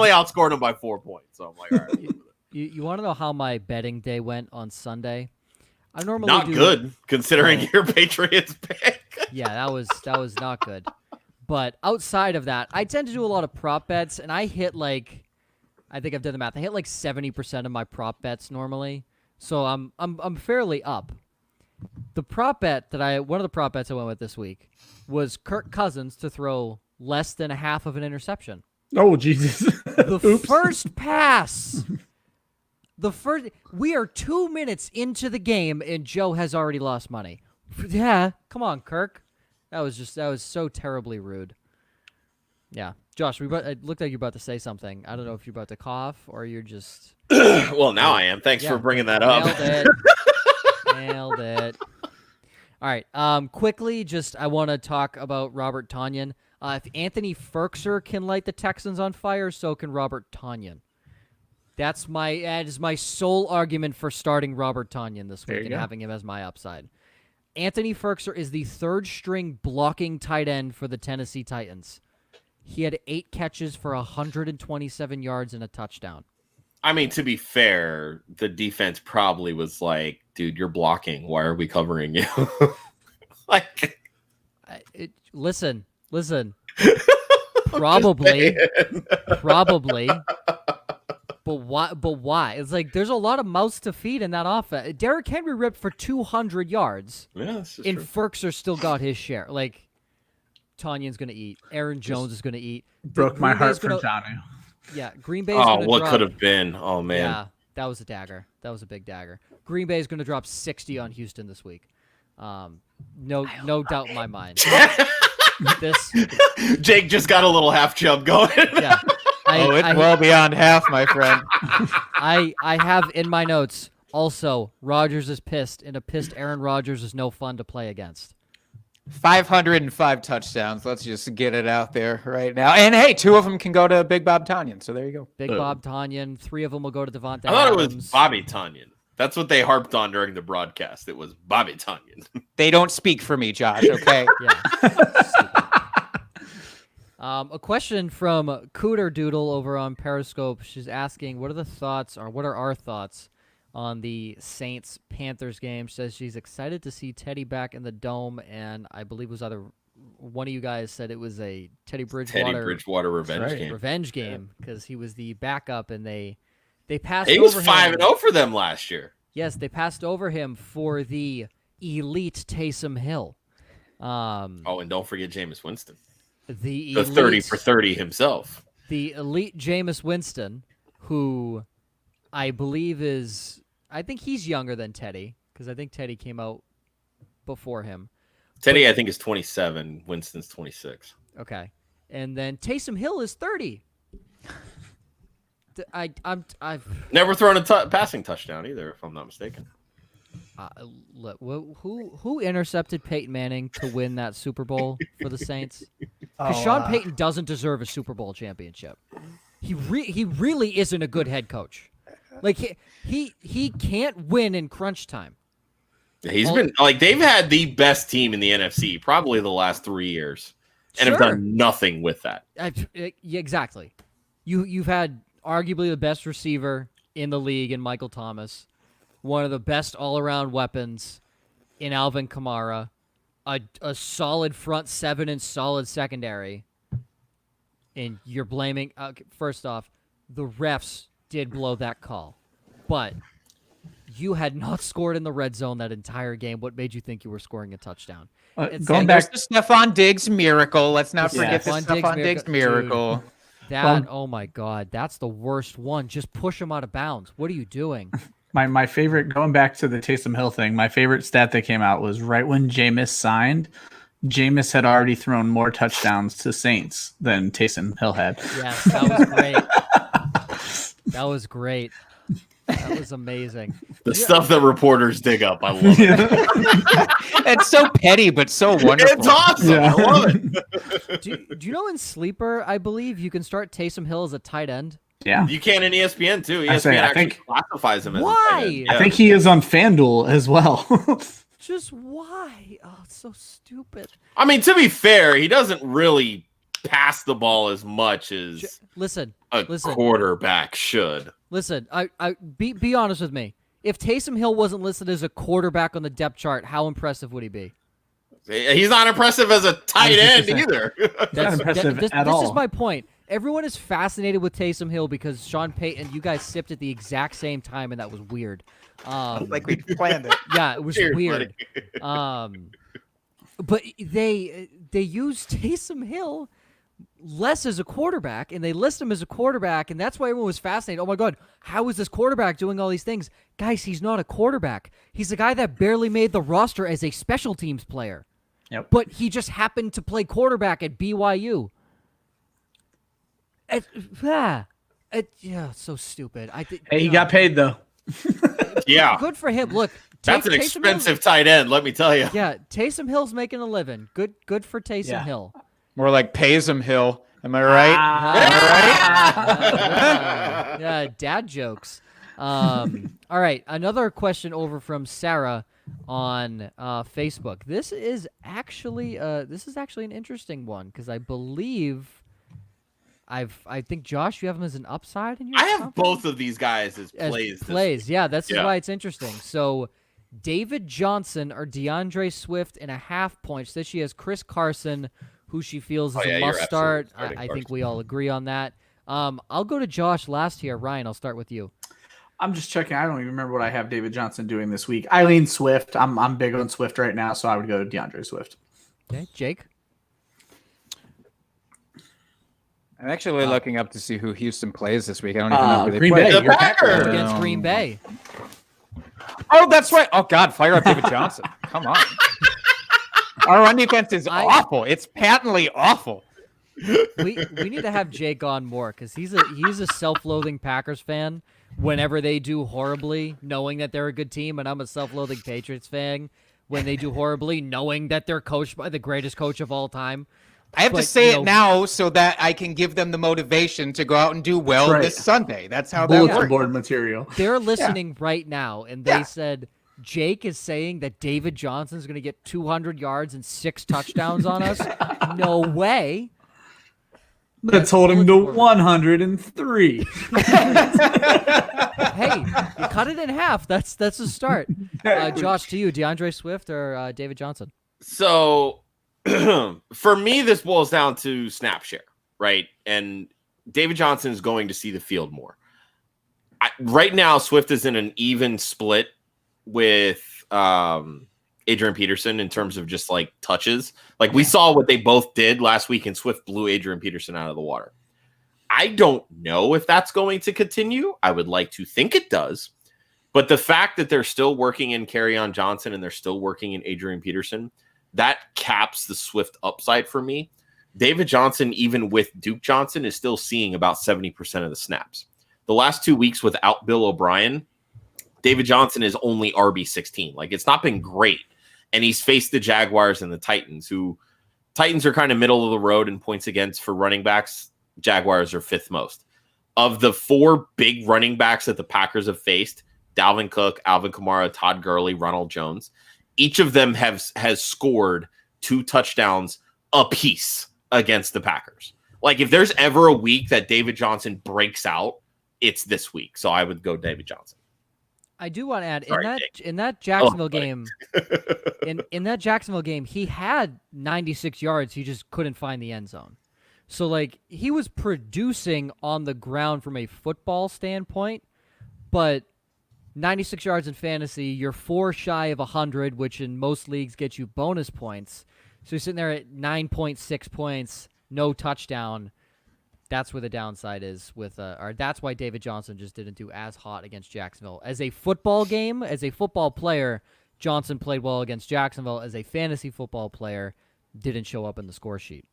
outscored him by 4 points. So I'm like, all right. You want to know how my betting day went on Sunday? I normally not good considering your Patriots pick. Yeah, that was not good. But outside of that, I tend to do a lot of prop bets, and I hit I think I've done the math. I hit 70% of my prop bets normally, so I'm fairly up. The prop bet one of the prop bets I went with this week was Kirk Cousins to throw less than a half of an interception. Oh Jesus! The first pass. We are 2 minutes into the game and Joe has already lost money. Yeah, come on, Kirk. That was so terribly rude. Yeah, Josh, it looked like you're about to say something. I don't know if you're about to cough or you're just. Well, now I am. Thanks for bringing that up. Nailed it. All right. Quickly, I want to talk about Robert Tonyan. If Anthony Ferkser can light the Texans on fire, so can Robert Tonyan. That is my sole argument for starting Robert Tonyan this week and having him as my upside. Anthony Ferkser is the 3rd-string blocking tight end for the Tennessee Titans. He had 8 catches for 127 yards and a touchdown. I mean, to be fair, the defense probably was like, dude, you're blocking. Why are we covering you? Listen. Probably. But why? It's like there's a lot of mouths to feed in that offense. Derrick Henry ripped for 200 yards. Yeah, that's and Ferkser still got his share. Tonyan's going to eat. Aaron Jones is going to eat. Broke my heart for Jonnu. Yeah, Green Bay's going to drop. Oh, what could have been? Oh, man. Yeah, that was a dagger. That was a big dagger. Green Bay's going to drop 60 on Houston this week. No doubt in my mind. Jake just got a little half chub going. Yeah. It's well beyond half, my friend. I have in my notes also Rodgers is pissed, and a pissed Aaron Rodgers is no fun to play against. 505 touchdowns. Let's just get it out there right now. And hey, 2 of them can go to Big Bob Tonyan. So there you go. Big Bob Tonyan. 3 of them will go to Devontae I thought Adams. It was Bobby Tonyan. That's what they harped on during the broadcast. It was Bobby Tonyan. They don't speak for me, Josh. Okay. Yeah. A question from Cooter Doodle over on Periscope. She's asking, what are our thoughts on the Saints-Panthers game? She says she's excited to see Teddy back in the Dome, and I believe one of you guys said it was a Teddy Bridgewater revenge game. Revenge game, because he was the backup, and they They passed He was over 5-0 for them last year. Yes, they passed over him for the elite Taysom Hill. And don't forget Jameis Winston. The 30 for 30 himself. The elite Jameis Winston, who I believe I think he's younger than Teddy, because I think Teddy came out before him. Teddy, I think, is 27. Winston's 26. Okay. And then Taysom Hill is 30. I've never thrown a passing touchdown either, if I'm not mistaken. Who intercepted Peyton Manning to win that Super Bowl for the Saints? Because Sean Payton doesn't deserve a Super Bowl championship. He really isn't a good head coach. Like he can't win in crunch time. He's been like they've had the best team in the NFC probably the last 3 years, and have done nothing with that. Yeah, exactly. You've had arguably the best receiver in the league in Michael Thomas, one of the best all-around weapons in Alvin Kamara, a solid front seven and solid secondary, and you're blaming. First off, the refs did blow that call, but you had not scored in the red zone that entire game. What made you think you were scoring a touchdown? Going back to Stephon Diggs' miracle. Let's not forget the Stephon Diggs miracle. Dude, oh my God, that's the worst one. Just push him out of bounds. What are you doing? My favorite, going back to the Taysom Hill thing, my favorite stat that came out was right when Jameis signed, Jameis had already thrown more touchdowns to Saints than Taysom Hill had. Yes, that was great. That was great. That was amazing. The stuff that reporters dig up, I love it. It's so petty, but so wonderful. It's awesome. Yeah. I love it. Do you know in Sleeper, I believe you can start Taysom Hill as a tight end? Yeah. You can in ESPN too. I ESPN think classifies him as why? a tight end. Yeah. I think he is on FanDuel as well. Just why? Oh, it's so stupid. I mean, to be fair, he doesn't really pass the ball as much as listen, quarterback should. Listen, be honest with me. If Taysom Hill wasn't listed as a quarterback on the depth chart, how impressive would he be? He's not impressive as a tight end either. Not impressive at all. This is my point. Everyone is fascinated with Taysom Hill because Sean Payton, you guys sipped at the exact same time, and that was weird. Like we planned it. Yeah, it was Cheers, weird. But they use Taysom Hill less as a quarterback, and they list him as a quarterback, and that's why everyone was fascinated. Oh my God, how is this quarterback doing all these things? Guys, he's not a quarterback. He's a guy that barely made the roster as a special teams player. Yep. But he just happened to play quarterback at BYU. So stupid. Hey, he got paid though. Yeah. Good for him. Look, That's an expensive tight end, let me tell you. Yeah, Taysom Hill's making a living. Good for Taysom Hill. More like Paysom Hill. Am I right? Yeah, dad jokes. All right, another question over from Sarah on Facebook. This is actually an interesting one because I believe I think Josh, you have him as an upside in your. I have both of these guys as plays. Plays, yeah, that's why it's interesting. So, David Johnson or DeAndre Swift in a half point. Says she has Chris Carson, who she feels is a must start. I think we all agree on that. I'll go to Josh last here. Ryan, I'll start with you. I'm just checking. I don't even remember what I have David Johnson doing this week. I lean Swift. I'm big on Swift right now, so I would go to DeAndre Swift. Okay, Jake. I'm actually looking up to see who Houston plays this week. I don't even know who they Green play. Bay. The Packers against Green Bay. Oh, that's right. Oh, God, fire up David Johnson. Come on. Our run defense is awful. It's patently awful. We need to have Jake on more because he's a self-loathing Packers fan. Whenever they do horribly, knowing that they're a good team, and I'm a self-loathing Patriots fan when they do horribly, knowing that they're coached by the greatest coach of all time. I have to say it now so that I can give them the motivation to go out and do well this Sunday. That's how that works. Board material. They're listening right now, and they said Jake is saying that David Johnson's going to get 200 yards and 6 touchdowns on us. No way. Let's hold him to 103. Hey, you cut it in half. That's a start. Josh, to you, DeAndre Swift or David Johnson? So, for me, this boils down to snap share, right? And David Johnson is going to see the field more. right now, Swift is in an even split with Adrian Peterson in terms of just like touches. Like we saw what they both did last week, and Swift blew Adrian Peterson out of the water. I don't know if that's going to continue. I would like to think it does. But the fact that they're still working in Kerryon Johnson and they're still working in Adrian Peterson, that caps the Swift upside for me. David Johnson, even with Duke Johnson, is still seeing about 70% of the snaps. The last 2 weeks without Bill O'Brien, David Johnson is only RB16. Like, it's not been great. And he's faced the Jaguars and the Titans, who Titans are kind of middle of the road in points against for running backs. Jaguars are fifth most. Of the 4 big running backs that the Packers have faced, Dalvin Cook, Alvin Kamara, Todd Gurley, Ronald Jones, each of them has scored 2 touchdowns apiece against the Packers. Like, if there's ever a week that David Johnson breaks out, it's this week. So I would go David Johnson. I do want to add in that Jacksonville game, in that Jacksonville game, he had 96 yards. He just couldn't find the end zone. So like he was producing on the ground from a football standpoint, but 96 yards in fantasy, you're 4 shy of 100, which in most leagues gets you bonus points. So you're sitting there at 9.6 points, no touchdown. That's where the downside is with, or that's why David Johnson just didn't do as hot against Jacksonville. As a football game, as a football player, Johnson played well against Jacksonville. As a fantasy football player, didn't show up in the score sheet.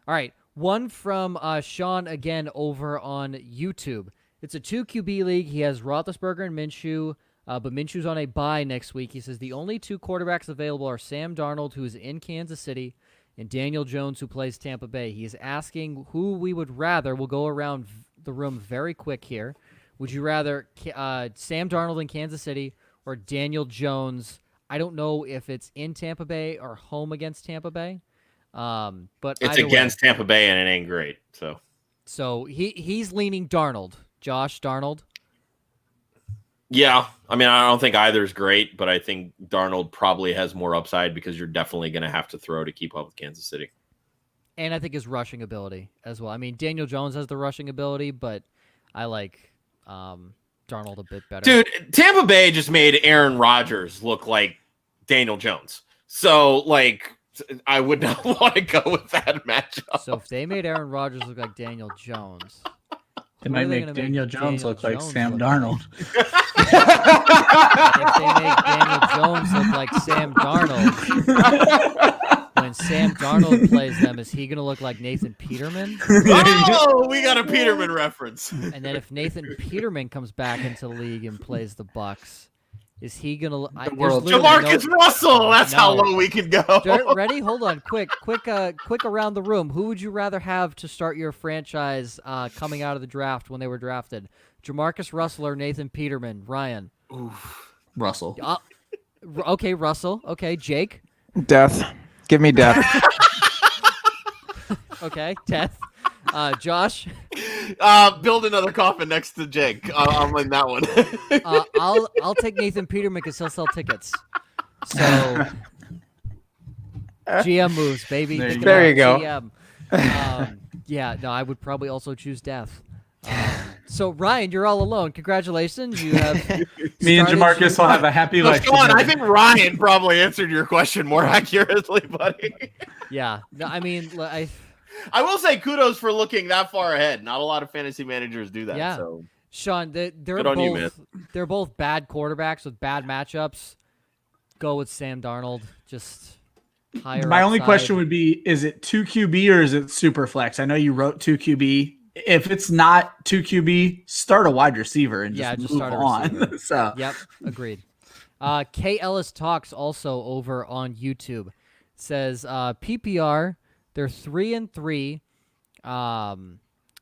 All right, one from Sean again over on YouTube. It's a 2 QB league. He has Roethlisberger and Minshew, but Minshew's on a bye next week. He says the only 2 quarterbacks available are Sam Darnold, who is in Kansas City, and Daniel Jones, who plays Tampa Bay. He is asking who we would rather. We'll go around the room very quick here. Would you rather Sam Darnold in Kansas City or Daniel Jones? I don't know if it's in Tampa Bay or home against Tampa Bay. But it's against Tampa Bay, and it ain't great. So he's leaning Darnold. Josh, Darnold? Yeah. I mean, I don't think either is great, but I think Darnold probably has more upside because you're definitely going to have to throw to keep up with Kansas City. And I think his rushing ability as well. I mean, Daniel Jones has the rushing ability, but I like Darnold a bit better. Dude, Tampa Bay just made Aaron Rodgers look like Daniel Jones. So, like, I would not want to go with that matchup. So if they made Aaron Rodgers look like Daniel Jones... They might make Daniel Jones look like Sam Darnold. If they make Daniel Jones look like Sam Darnold, when Sam Darnold plays them, is he going to look like Nathan Peterman? Oh, we got a Peterman reference. And then if Nathan Peterman comes back into the league and plays the Bucs, is he going to... Jamarcus Russell! That's how low we can go. Ready? Hold on. Quick around the room. Who would you rather have to start your franchise coming out of the draft when they were drafted? Jamarcus Russell or Nathan Peterman? Ryan? Oof. Russell. Okay, Russell. Okay, Jake? Death. Give me death. Okay, death. Josh? Build another coffin next to Jake. I'll win that one. I'll take Nathan Peterman because he'll sell tickets. So GM moves, baby. There you go. GM. Yeah, no, I would probably also choose death. So Ryan, you're all alone. Congratulations, you have. Me and Jamarcus will have a happy life. Come on, I think Ryan probably answered your question more accurately, buddy. Yeah, no, I mean, I will say kudos for looking that far ahead. Not a lot of fantasy managers do that. Yeah. So. Sean, they're both bad quarterbacks with bad matchups. Go with Sam Darnold. Just higher. My only upside. question would be: is it 2 QB or is it super flex? I know you wrote 2 QB. If it's not 2 QB, start a wide receiver and just move start on. So yep, agreed. K Ellis Talks also over on YouTube says PPR. They're 3-3,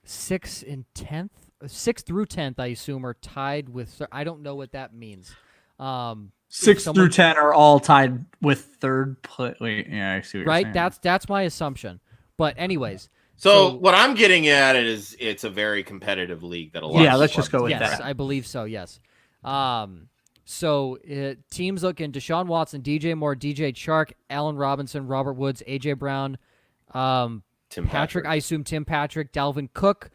6 and 10th, 6 through 10th. I assume are tied with. I don't know what that means. 6 through 10 are all tied with third place. Wait, yeah, I see what right. you're saying. That's my assumption. But anyways, so what I'm getting at is it's a very competitive league that a lot. Yeah, let's just go with that. that. I believe so. Yes. So teams looking: Deshaun Watson, DJ Moore, DJ Chark, Allen Robinson, Robert Woods, AJ Brown. Tim Patrick. I assume Tim Patrick, Dalvin Cook,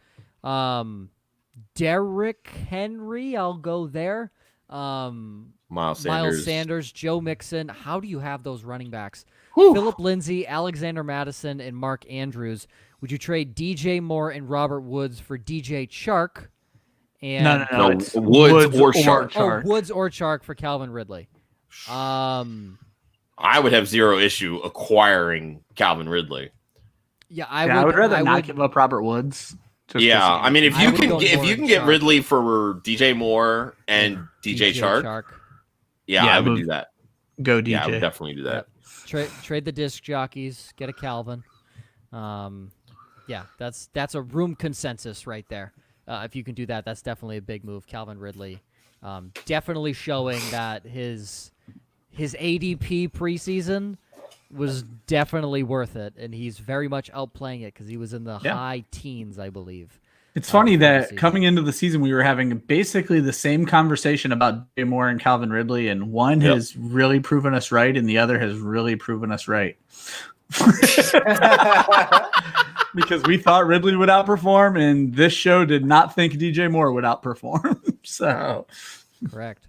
Derrick Henry, I'll go there. Miles Sanders, Joe Mixon. How do you have those running backs? Whew. Phillip Lindsay, Alexander Madison, and Mark Andrews. Would you trade DJ Moore and Robert Woods for DJ Chark? And No, Woods or Chark. Oh, Woods or Chark for Calvin Ridley. I would have zero issue acquiring Calvin Ridley. Yeah, I would rather not give up Robert Woods. Yeah, I mean, if you can get Ridley for DJ Moore and DJ Chark, yeah, I would do that. Go DJ. Yeah, I would definitely do that. Yep. Trade the disc jockeys, get a Calvin. Yeah, that's a room consensus right there. If you can do that, that's definitely a big move. Calvin Ridley, definitely showing that his ADP preseason was definitely worth it, and he's very much outplaying it because he was in the high teens, I believe. It's funny that coming into the season, we were having basically the same conversation about Jay Moore and Calvin Ridley, and one has really proven us right, and the other has really proven us right. Because we thought Ridley would outperform, and this show did not think DJ Moore would outperform. So, correct.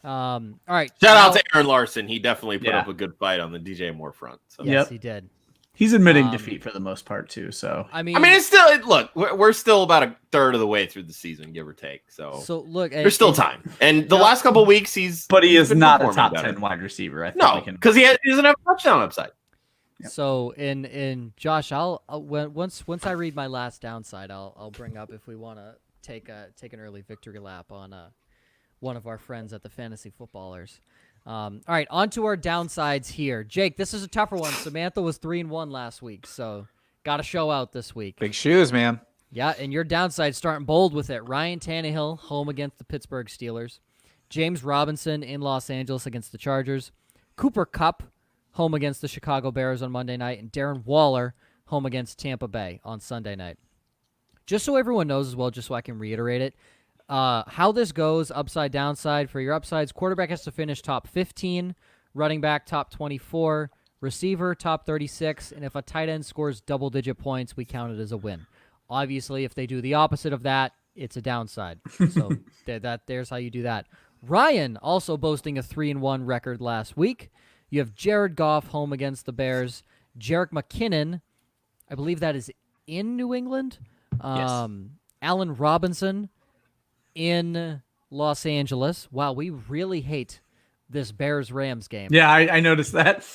All right. Shout out to Aaron Larson. He definitely put up a good fight on the DJ Moore front. So. Yes, he did. He's admitting defeat for the most part too. So I mean, it's still look. We're still about a third of the way through the season, give or take. So look, there's still time. And the last couple of weeks, he is not a top 10 wide receiver. I think because he doesn't have a touchdown upside. Yep. So in Josh, once I read my last downside, I'll bring up if we want to take an early victory lap on one of our friends at the Fantasy Footballers. All right, on to our downsides here. Jake, this is a tougher one. Samantha was 3-1 last week, so got to show out this week. Big shoes, man. Yeah, and your downside starting bold with it. Ryan Tannehill home against the Pittsburgh Steelers. James Robinson in Los Angeles against the Chargers. Cooper Kupp home against the Chicago Bears on Monday night, and Darren Waller home against Tampa Bay on Sunday night. Just so everyone knows as well, just so I can reiterate it, how this goes, upside, downside, for your upsides, quarterback has to finish top 15, running back top 24, receiver top 36, and if a tight end scores double-digit points, we count it as a win. Obviously, if they do the opposite of that, it's a downside. So there's how you do that. Ryan also boasting a 3-1 record last week. You have Jared Goff home against the Bears. Jerick McKinnon, I believe that is in New England. Yes. Allen Robinson in Los Angeles. Wow, we really hate this Bears-Rams game. Yeah, I noticed that.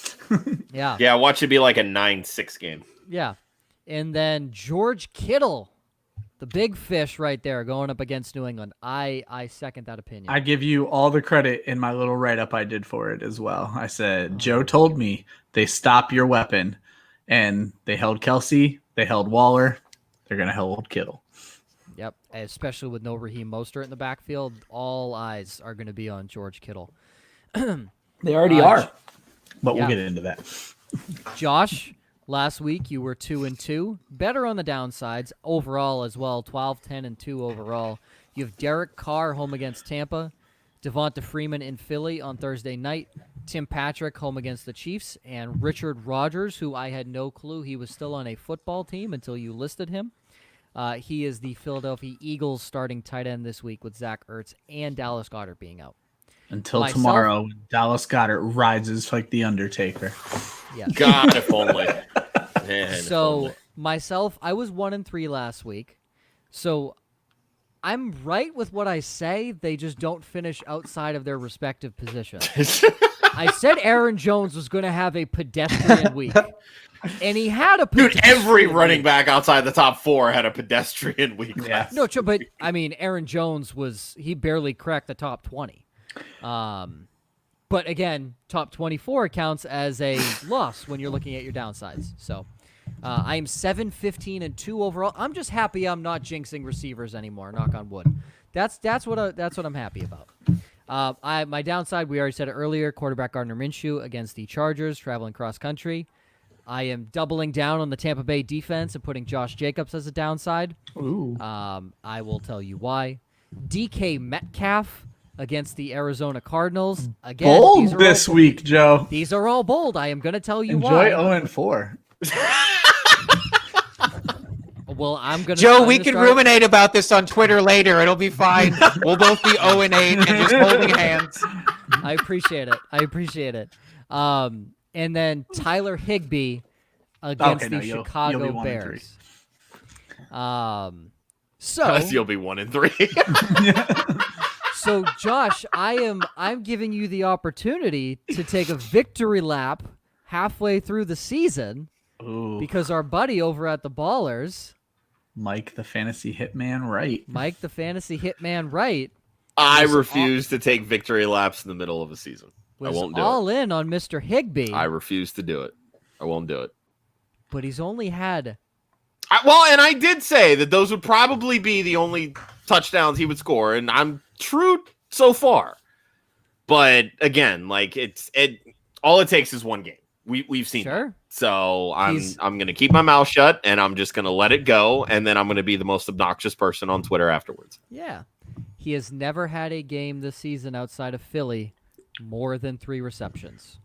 Yeah, watch it be like a 9-6 game. Yeah. And then George Kittle, the big fish right there, going up against New England. I second that opinion. I give you all the credit in my little write-up I did for it as well. I said, Joe told me they stop your weapon, and they held Kelsey, they held Waller, they're going to hold Kittle. Yep, especially with no Raheem Mostert in the backfield, all eyes are going to be on George Kittle. They already are, but we'll get into that. Josh, last week you were 2-2, better on the downsides overall as well, 12-10-2 overall. You have Derek Carr home against Tampa, Devonta Freeman in Philly on Thursday night, Tim Patrick home against the Chiefs, and Richard Rodgers, who I had no clue he was still on a football team until you listed him. He is the Philadelphia Eagles starting tight end this week with Zach Ertz and Dallas Goedert being out. Until tomorrow, when Dallas Goedert rises like the Undertaker. Yeah. God, if only. Man, so myself, I was 1-3 last week. So I'm right with what I say. They just don't finish outside of their respective positions. I said Aaron Jones was going to have a pedestrian week. And he had a pedestrian every running back outside the top 4 had a pedestrian week. Yeah. No, but I mean, Aaron Jones he barely cracked the top 20. But again, top 24 counts as a loss when you're looking at your downsides. So I am 7-15-2 overall. I'm just happy I'm not jinxing receivers anymore. Knock on wood. That's what I'm happy about. My downside, we already said it earlier. Quarterback Gardner Minshew against the Chargers, traveling cross country. I am doubling down on the Tampa Bay defense and putting Josh Jacobs as a downside. Ooh. I will tell you why. DK Metcalf against the Arizona Cardinals. Again, bold this week, Joe. These are all bold. I am going to tell you why. Enjoy 0-4. well, I'm gonna. Joe, I'm we gonna can start- ruminate about this on Twitter later. It'll be fine. We'll both be 0-8 and just holding hands. I appreciate it. And then Tyler Higbee against the Chicago you'll be 1-3. Bears. You'll be 1-3. So Josh, I'm giving you the opportunity to take a victory lap halfway through the season. Ooh. Because our buddy over at the Ballers, Mike the Fantasy Hitman Wright. I refuse to take victory laps in the middle of a season. I won't do it. all in on Mr. Higbee. I refuse to do it. I won't do it. But he's only had... and I did say that those would probably be the only touchdowns he would score, and I'm true so far. But again, all it takes is one game. We've seen that. So I'm gonna keep my mouth shut, and I'm just gonna let it go, and then I'm gonna be the most obnoxious person on Twitter afterwards. Yeah. He has never had a game this season outside of Philly more than 3 receptions.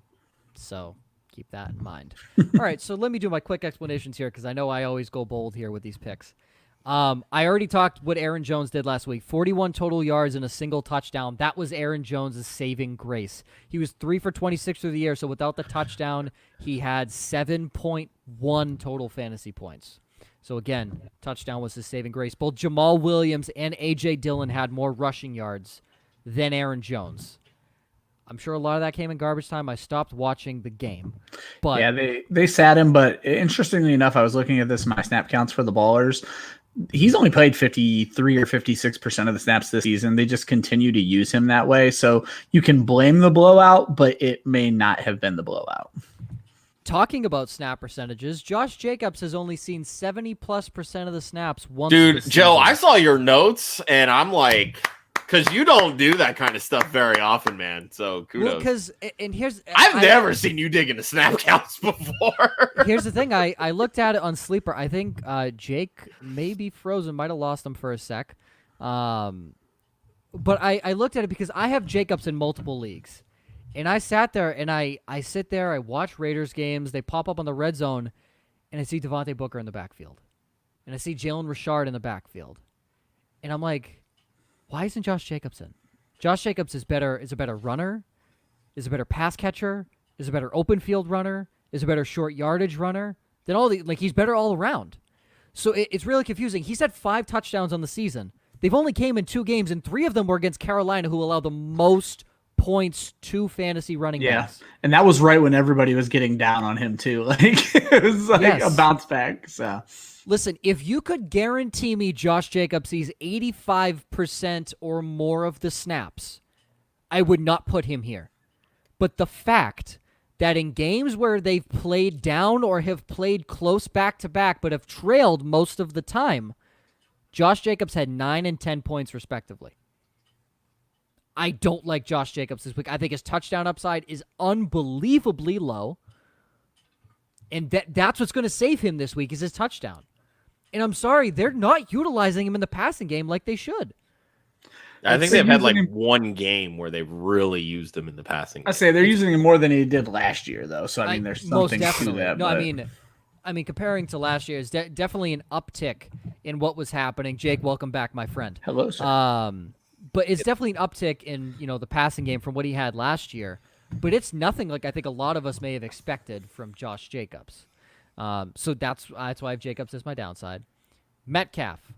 So keep that in mind. All right, so let me do my quick explanations here because I know I always go bold here with these picks. I already talked what Aaron Jones did last week. 41 total yards and a single touchdown. That was Aaron Jones' saving grace. He was 3 for 26 through the year, so without the touchdown, he had 7.1 total fantasy points. So again, touchdown was his saving grace. Both Jamal Williams and A.J. Dillon had more rushing yards than Aaron Jones. I'm sure a lot of that came in garbage time. I stopped watching the game. But yeah, they sat him, but interestingly enough, I was looking at my snap counts for the Ballers. He's only played 53 or 56% of the snaps this season. They just continue to use him that way. So you can blame the blowout, but it may not have been the blowout. Talking about snap percentages, Josh Jacobs has only seen 70+% of the snaps once. Dude, this Joe, season. I saw your notes, and I'm like, because you don't do that kind of stuff very often, man. So kudos. Well, because I've never seen you dig into snap counts before. Here's the thing. I looked at it on Sleeper. I think Jake may be frozen. Might have lost him for a sec. But I looked at it because I have Jacobs in multiple leagues. And I sat there, and I sit there, I watch Raiders games. They pop up on the red zone, and I see Devontae Booker in the backfield. And I see Jalen Richard in the backfield. And I'm like, why isn't Josh Jacobs in? Josh Jacobs is a better runner, is a better pass catcher, is a better open field runner, is a better short yardage runner than he's better all around. So it's really confusing. He's had 5 touchdowns on the season. They've only came in 2 games, and 3 of them were against Carolina, who allowed the most points to fantasy running backs. And that was right when everybody was getting down on him too. It was a bounce back. So listen, if you could guarantee me Josh Jacobs sees 85% or more of the snaps, I would not put him here. But the fact that in games where they've played down or have played close back-to-back but have trailed most of the time, Josh Jacobs had 9 and 10 points respectively. I don't like Josh Jacobs this week. I think his touchdown upside is unbelievably low. And that's what's going to save him this week is his touchdown. And I'm sorry, they're not utilizing him in the passing game like they should. I think they've had one game where they've really used him in the passing game. I say they're using him more than he did last year, though. So, I mean, there's something to that. No, I mean, comparing to last year is definitely an uptick in what was happening. Jake, welcome back, my friend. Hello, sir. But it's definitely an uptick in, the passing game from what he had last year. But it's nothing like I think a lot of us may have expected from Josh Jacobs. So that's why I have Jacobs as my downside. Metcalf.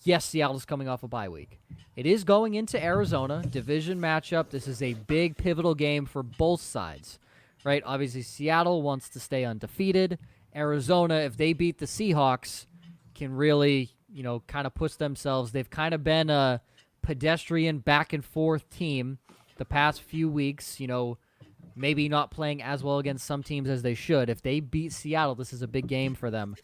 Yes, Seattle's coming off a bye week. It is going into Arizona, division matchup. This is a big pivotal game for both sides, right? Obviously, Seattle wants to stay undefeated. Arizona, if they beat the Seahawks, can really, kind of push themselves. They've kind of been a pedestrian back and forth team the past few weeks, maybe not playing as well against some teams as they should. If they beat Seattle, this is a big game for them.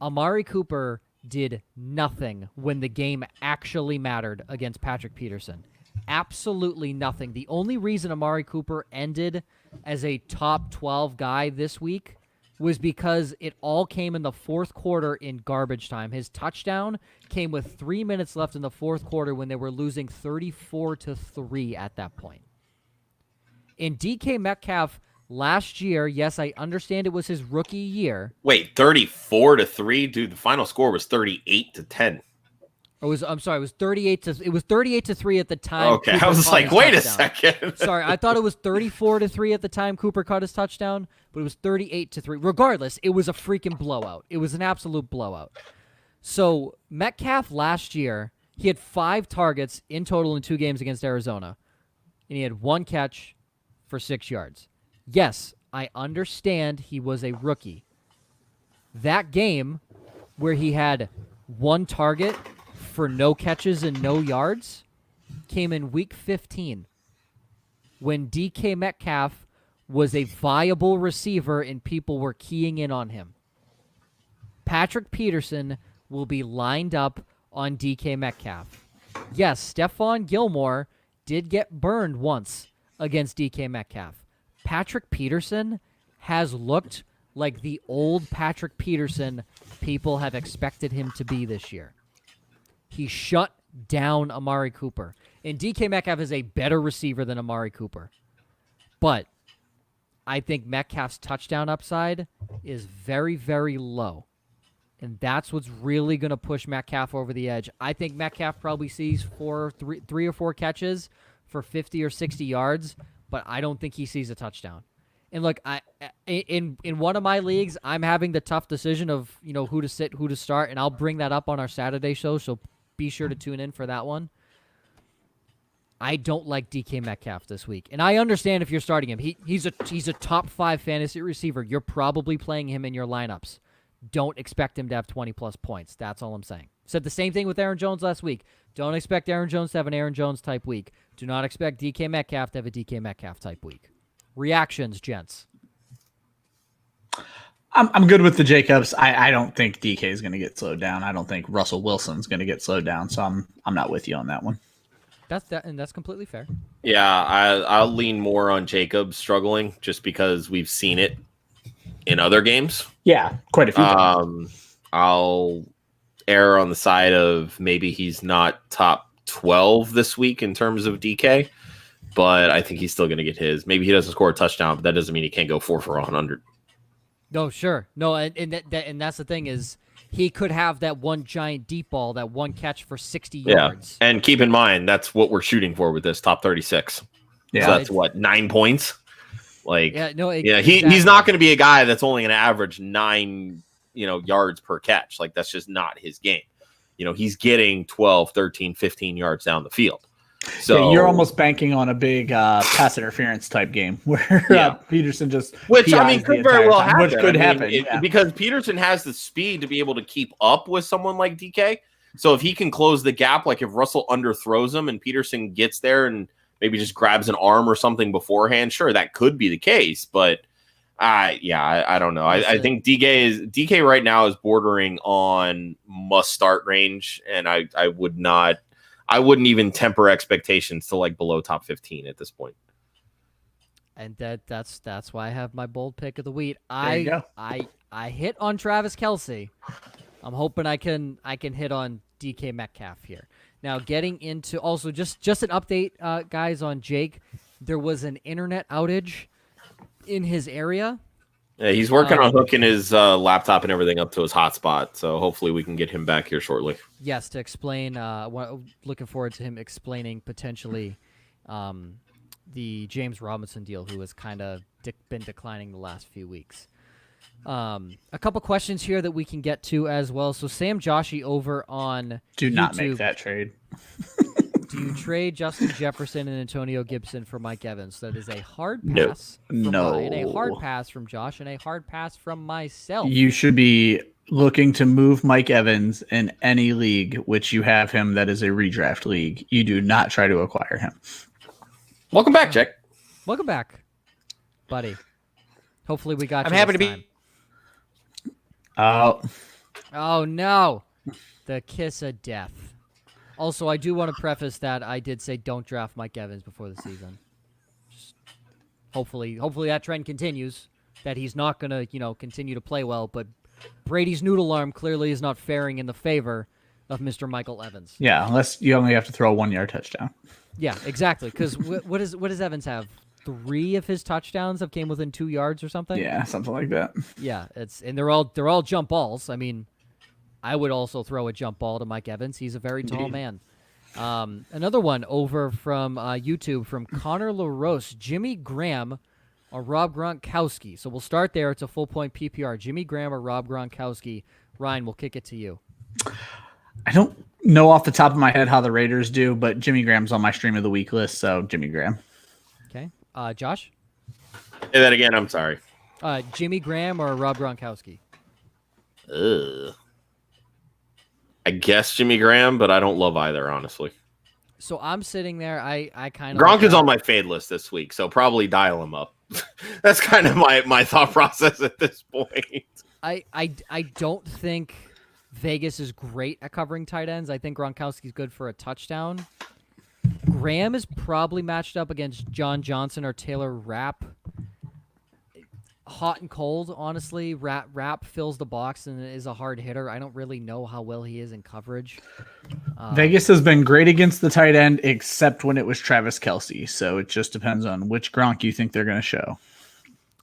Amari Cooper did nothing when the game actually mattered against Patrick Peterson. Absolutely nothing. The only reason Amari Cooper ended as a top 12 guy this week was because it all came in the fourth quarter in garbage time. His touchdown came with 3 minutes left in the fourth quarter when they were losing 34-3 at that point. And DK Metcalf Last year, yes, I understand it was his rookie year. Wait, 34-3, dude. The final score was 38-10. I'm sorry, it was 38-3 at the time. Okay, Cooper I was caught like, his wait a touchdown. second. Sorry, I thought it was 34-3 at the time Cooper caught his touchdown, but it was 38-3. Regardless, it was a freaking blowout. It was an absolute blowout. So Metcalf last year, he had 5 targets in total in 2 games against Arizona, and he had 1 catch for 6 yards. Yes, I understand he was a rookie. That game where he had 1 target for no catches and no yards came in week 15 when DK Metcalf was a viable receiver and people were keying in on him. Patrick Peterson will be lined up on DK Metcalf. Yes, Stephon Gilmore did get burned once against DK Metcalf. Patrick Peterson has looked like the old Patrick Peterson people have expected him to be this year. He shut down Amari Cooper. And DK Metcalf is a better receiver than Amari Cooper. But I think Metcalf's touchdown upside is very, very low. And that's what's really going to push Metcalf over the edge. I think Metcalf probably sees 3 or 4 catches for 50 or 60 yards, but I don't think he sees a touchdown. And look, in one of my leagues, I'm having the tough decision of who to sit, who to start, and I'll bring that up on our Saturday show, so be sure to tune in for that one. I don't like DK Metcalf this week, and I understand if you're starting him. He's a top 5 fantasy receiver. You're probably playing him in your lineups. Don't expect him to have 20-plus points. That's all I'm saying. Said the same thing with Aaron Jones last week. Don't expect Aaron Jones to have an Aaron Jones-type week. Do not expect DK Metcalf to have a DK Metcalf-type week. Reactions, gents. I'm good with the Jacobs. I don't think DK is going to get slowed down. I don't think Russell Wilson's going to get slowed down. So I'm not with you on that one. That's completely fair. Yeah, I'll lean more on Jacobs struggling just because we've seen it in other games. Yeah, quite a few times. I'll err on the side of maybe he's not top 12 this week in terms of DK, but I think he's still going to get his. Maybe he doesn't score a touchdown, but that doesn't mean he can't go 4 for 100. No, sure. No, and that's the thing is he could have that one giant deep ball, that one catch for 60 yards. And keep in mind, that's what we're shooting for with this top 36. Yeah. So that's what, 9 points? Like, exactly. He's not going to be a guy that's only going to average 9, yards per catch. Like, that's just not his game. He's getting 12, 13, 15 yards down the field. So you're almost banking on a big pass interference type game where Peterson just could very well happen. Which could happen because Peterson has the speed to be able to keep up with someone like DK. So if he can close the gap, like if Russell underthrows him and Peterson gets there and maybe just grabs an arm or something beforehand, sure, that could be the case. But I don't know. I think DK right now is bordering on must start range, and I wouldn't even temper expectations to like below top 15 at this point. And that's why I have my bold pick of the week. I hit on Travis Kelce. I'm hoping I can hit on DK Metcalf here. Now, getting into also just an update, guys, on Jake. There was an internet outage in his area. Yeah, he's working on hooking his laptop and everything up to his hotspot, so hopefully we can get him back here shortly. Yes, to explain. Looking forward to him explaining potentially the James Robinson deal, who has kind of been declining the last few weeks. A couple questions here that we can get to as well. So Sam Joshi over on Do YouTube, not make that trade. Do you trade Justin Jefferson and Antonio Gibson for Mike Evans? That is a hard pass. No. And a hard pass from Josh and a hard pass from myself. You should be looking to move Mike Evans in any league which you have him that is a redraft league. You do not try to acquire him. Welcome back, Jake. Welcome back, buddy. Hopefully we got I'm you happy this to time. be. Oh, no. The kiss of death. Also, I do want to preface that I did say don't draft Mike Evans before the season. Just hopefully that trend continues, that he's not going to, continue to play well, but Brady's noodle arm clearly is not faring in the favor of Mr. Michael Evans. Yeah, unless you only have to throw a 1-yard touchdown. Yeah, exactly, because what does Evans have? 3 of his touchdowns have came within 2 yards or something. Yeah, something like that. Yeah, and they're all jump balls. I mean, I would also throw a jump ball to Mike Evans. He's a very tall man. Another one over from YouTube from Connor LaRose, Jimmy Graham or Rob Gronkowski. So we'll start there. It's a full point PPR. Jimmy Graham or Rob Gronkowski. Ryan, we'll kick it to you. I don't know off the top of my head how the Raiders do, but Jimmy Graham's on my stream of the week list, so Jimmy Graham. Okay. Josh? Say that again. I'm sorry. Jimmy Graham or Rob Gronkowski? I guess Jimmy Graham, but I don't love either, honestly. So I'm sitting there. I kind of Gronk is on my fade list this week, so probably dial him up. That's kind of my thought process at this point. I don't think Vegas is great at covering tight ends. I think Gronkowski's good for a touchdown. Graham is probably matched up against John Johnson or Taylor Rapp. Hot and cold, honestly. Rapp fills the box and is a hard hitter. I don't really know how well he is in coverage. Vegas has been great against the tight end, except when it was Travis Kelce. So it just depends on which Gronk you think they're going to show.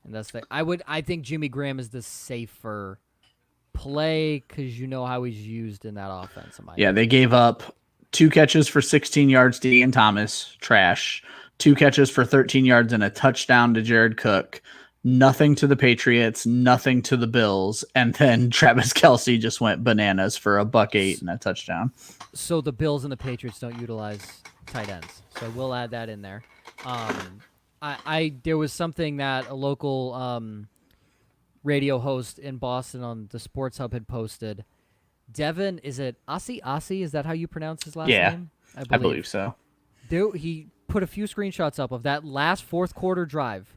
And that's I think Jimmy Graham is the safer play because you know how he's used in that offense. Yeah, they gave up 2 catches for 16 yards to Ian Thomas, trash. 2 catches for 13 yards and a touchdown to Jared Cook. Nothing to the Patriots, nothing to the Bills, and then Travis Kelce just went bananas for $108 and a touchdown. So the Bills and the Patriots don't utilize tight ends, so we'll add that in there. There was something that a local radio host in Boston on the Sports Hub had posted. Devin, is it Asi? Is that how you pronounce his last name? I believe so. He put a few screenshots up of that last fourth quarter drive.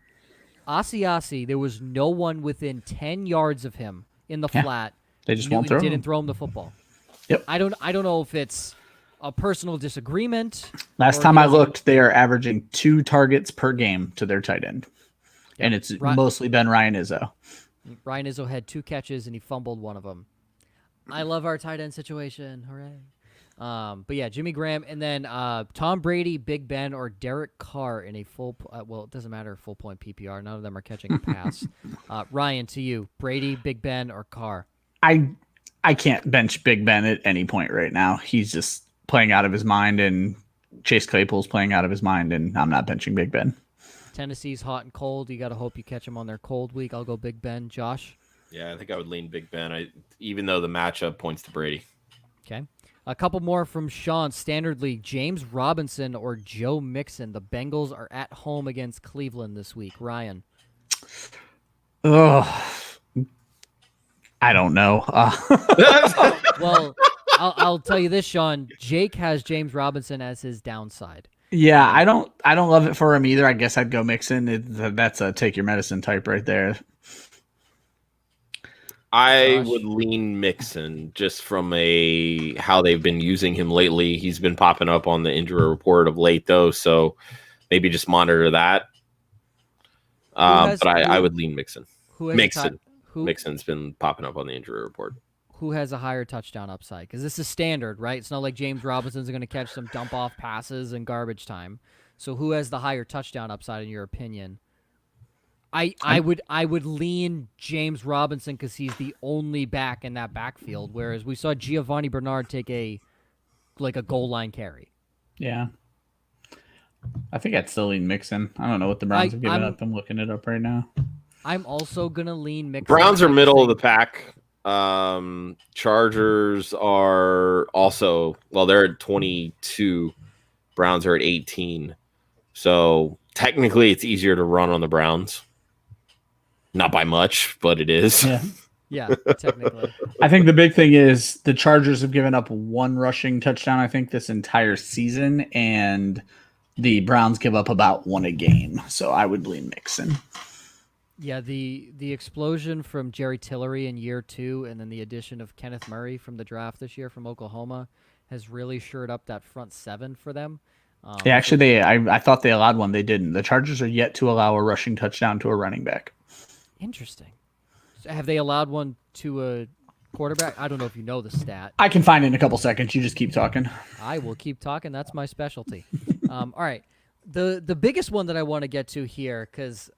Asi, there was no one within 10 yards of him in the flat. They just won't throw him. Didn't throw him the football. Yep. I don't know if it's a personal disagreement. Last time I looked, they are averaging 2 targets per game to their tight end. Yep. And it's mostly been Ryan Izzo. Ryan Izzo had 2 catches and he fumbled one of them. I love our tight end situation. Hooray. But yeah, Jimmy Graham, and then Tom Brady, Big Ben, or Derek Carr in a full. Well, it doesn't matter, full point PPR. None of them are catching a pass. Ryan, to you, Brady, Big Ben, or Carr? I can't bench Big Ben at any point right now. He's just playing out of his mind, and Chase Claypool's playing out of his mind, and I'm not benching Big Ben. Tennessee's hot and cold. You got to hope you catch them on their cold week. I'll go Big Ben. Josh? Yeah, I think I would lean Big Ben. Even though the matchup points to Brady. Okay. A couple more from Sean. Standard League, James Robinson or Joe Mixon. The Bengals are at home against Cleveland this week. Ryan? Oh, I don't know. Well, I'll tell you this, Sean. Jake has James Robinson as his downside. Yeah, I don't love it for him either. I guess I'd go Mixon. That's a take your medicine type right there. I would lean Mixon just from how they've been using him lately. He's been popping up on the injury report of late, though, so maybe just monitor that. But I would lean Mixon. Mixon's been popping up on the injury report. Who has a higher touchdown upside? Because this is standard, right? It's not like James Robinson's going to catch some dump-off passes in garbage time. So who has the higher touchdown upside, in your opinion? I would lean James Robinson because he's the only back in that backfield, whereas we saw Giovanni Bernard take a goal line carry. Yeah. I think I'd still lean Mixon. I don't know what the Browns have given up. I'm looking it up right now. I'm also going to lean Mixon. Browns are middle of the pack. Chargers are also, they're at 22. Browns are at 18. So technically it's easier to run on the Browns. Not by much, but it is. Yeah, technically. I think the big thing is the Chargers have given up 1 rushing touchdown, I think, this entire season, and the Browns give up about 1 a game. So I would lean Mixon. Yeah, the explosion from Jerry Tillery in year 2 and then the addition of Kenneth Murray from the draft this year from Oklahoma has really shored up that front 7 for them. Yeah, actually, I thought they allowed 1. They didn't. The Chargers are yet to allow a rushing touchdown to a running back. Interesting. So have they allowed 1 to a quarterback? I don't know if you know the stat. I can find it in a couple seconds. You just keep talking. I will keep talking. That's my specialty. All right. the biggest one that I want to get to here, because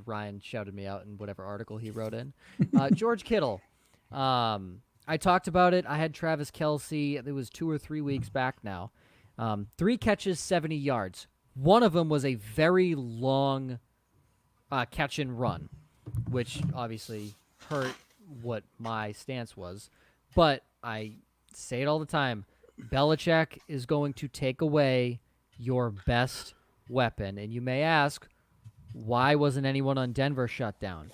Ryan shouted me out in whatever article he wrote in, George Kittle. I talked about it. I had Travis Kelce. It was 2 or 3 weeks back now. 3 catches, 70 yards. One of them was a very long catch and run, which obviously hurt what my stance was. But I say it all the time. Belichick is going to take away your best weapon. And you may ask, why wasn't anyone on Denver shut down?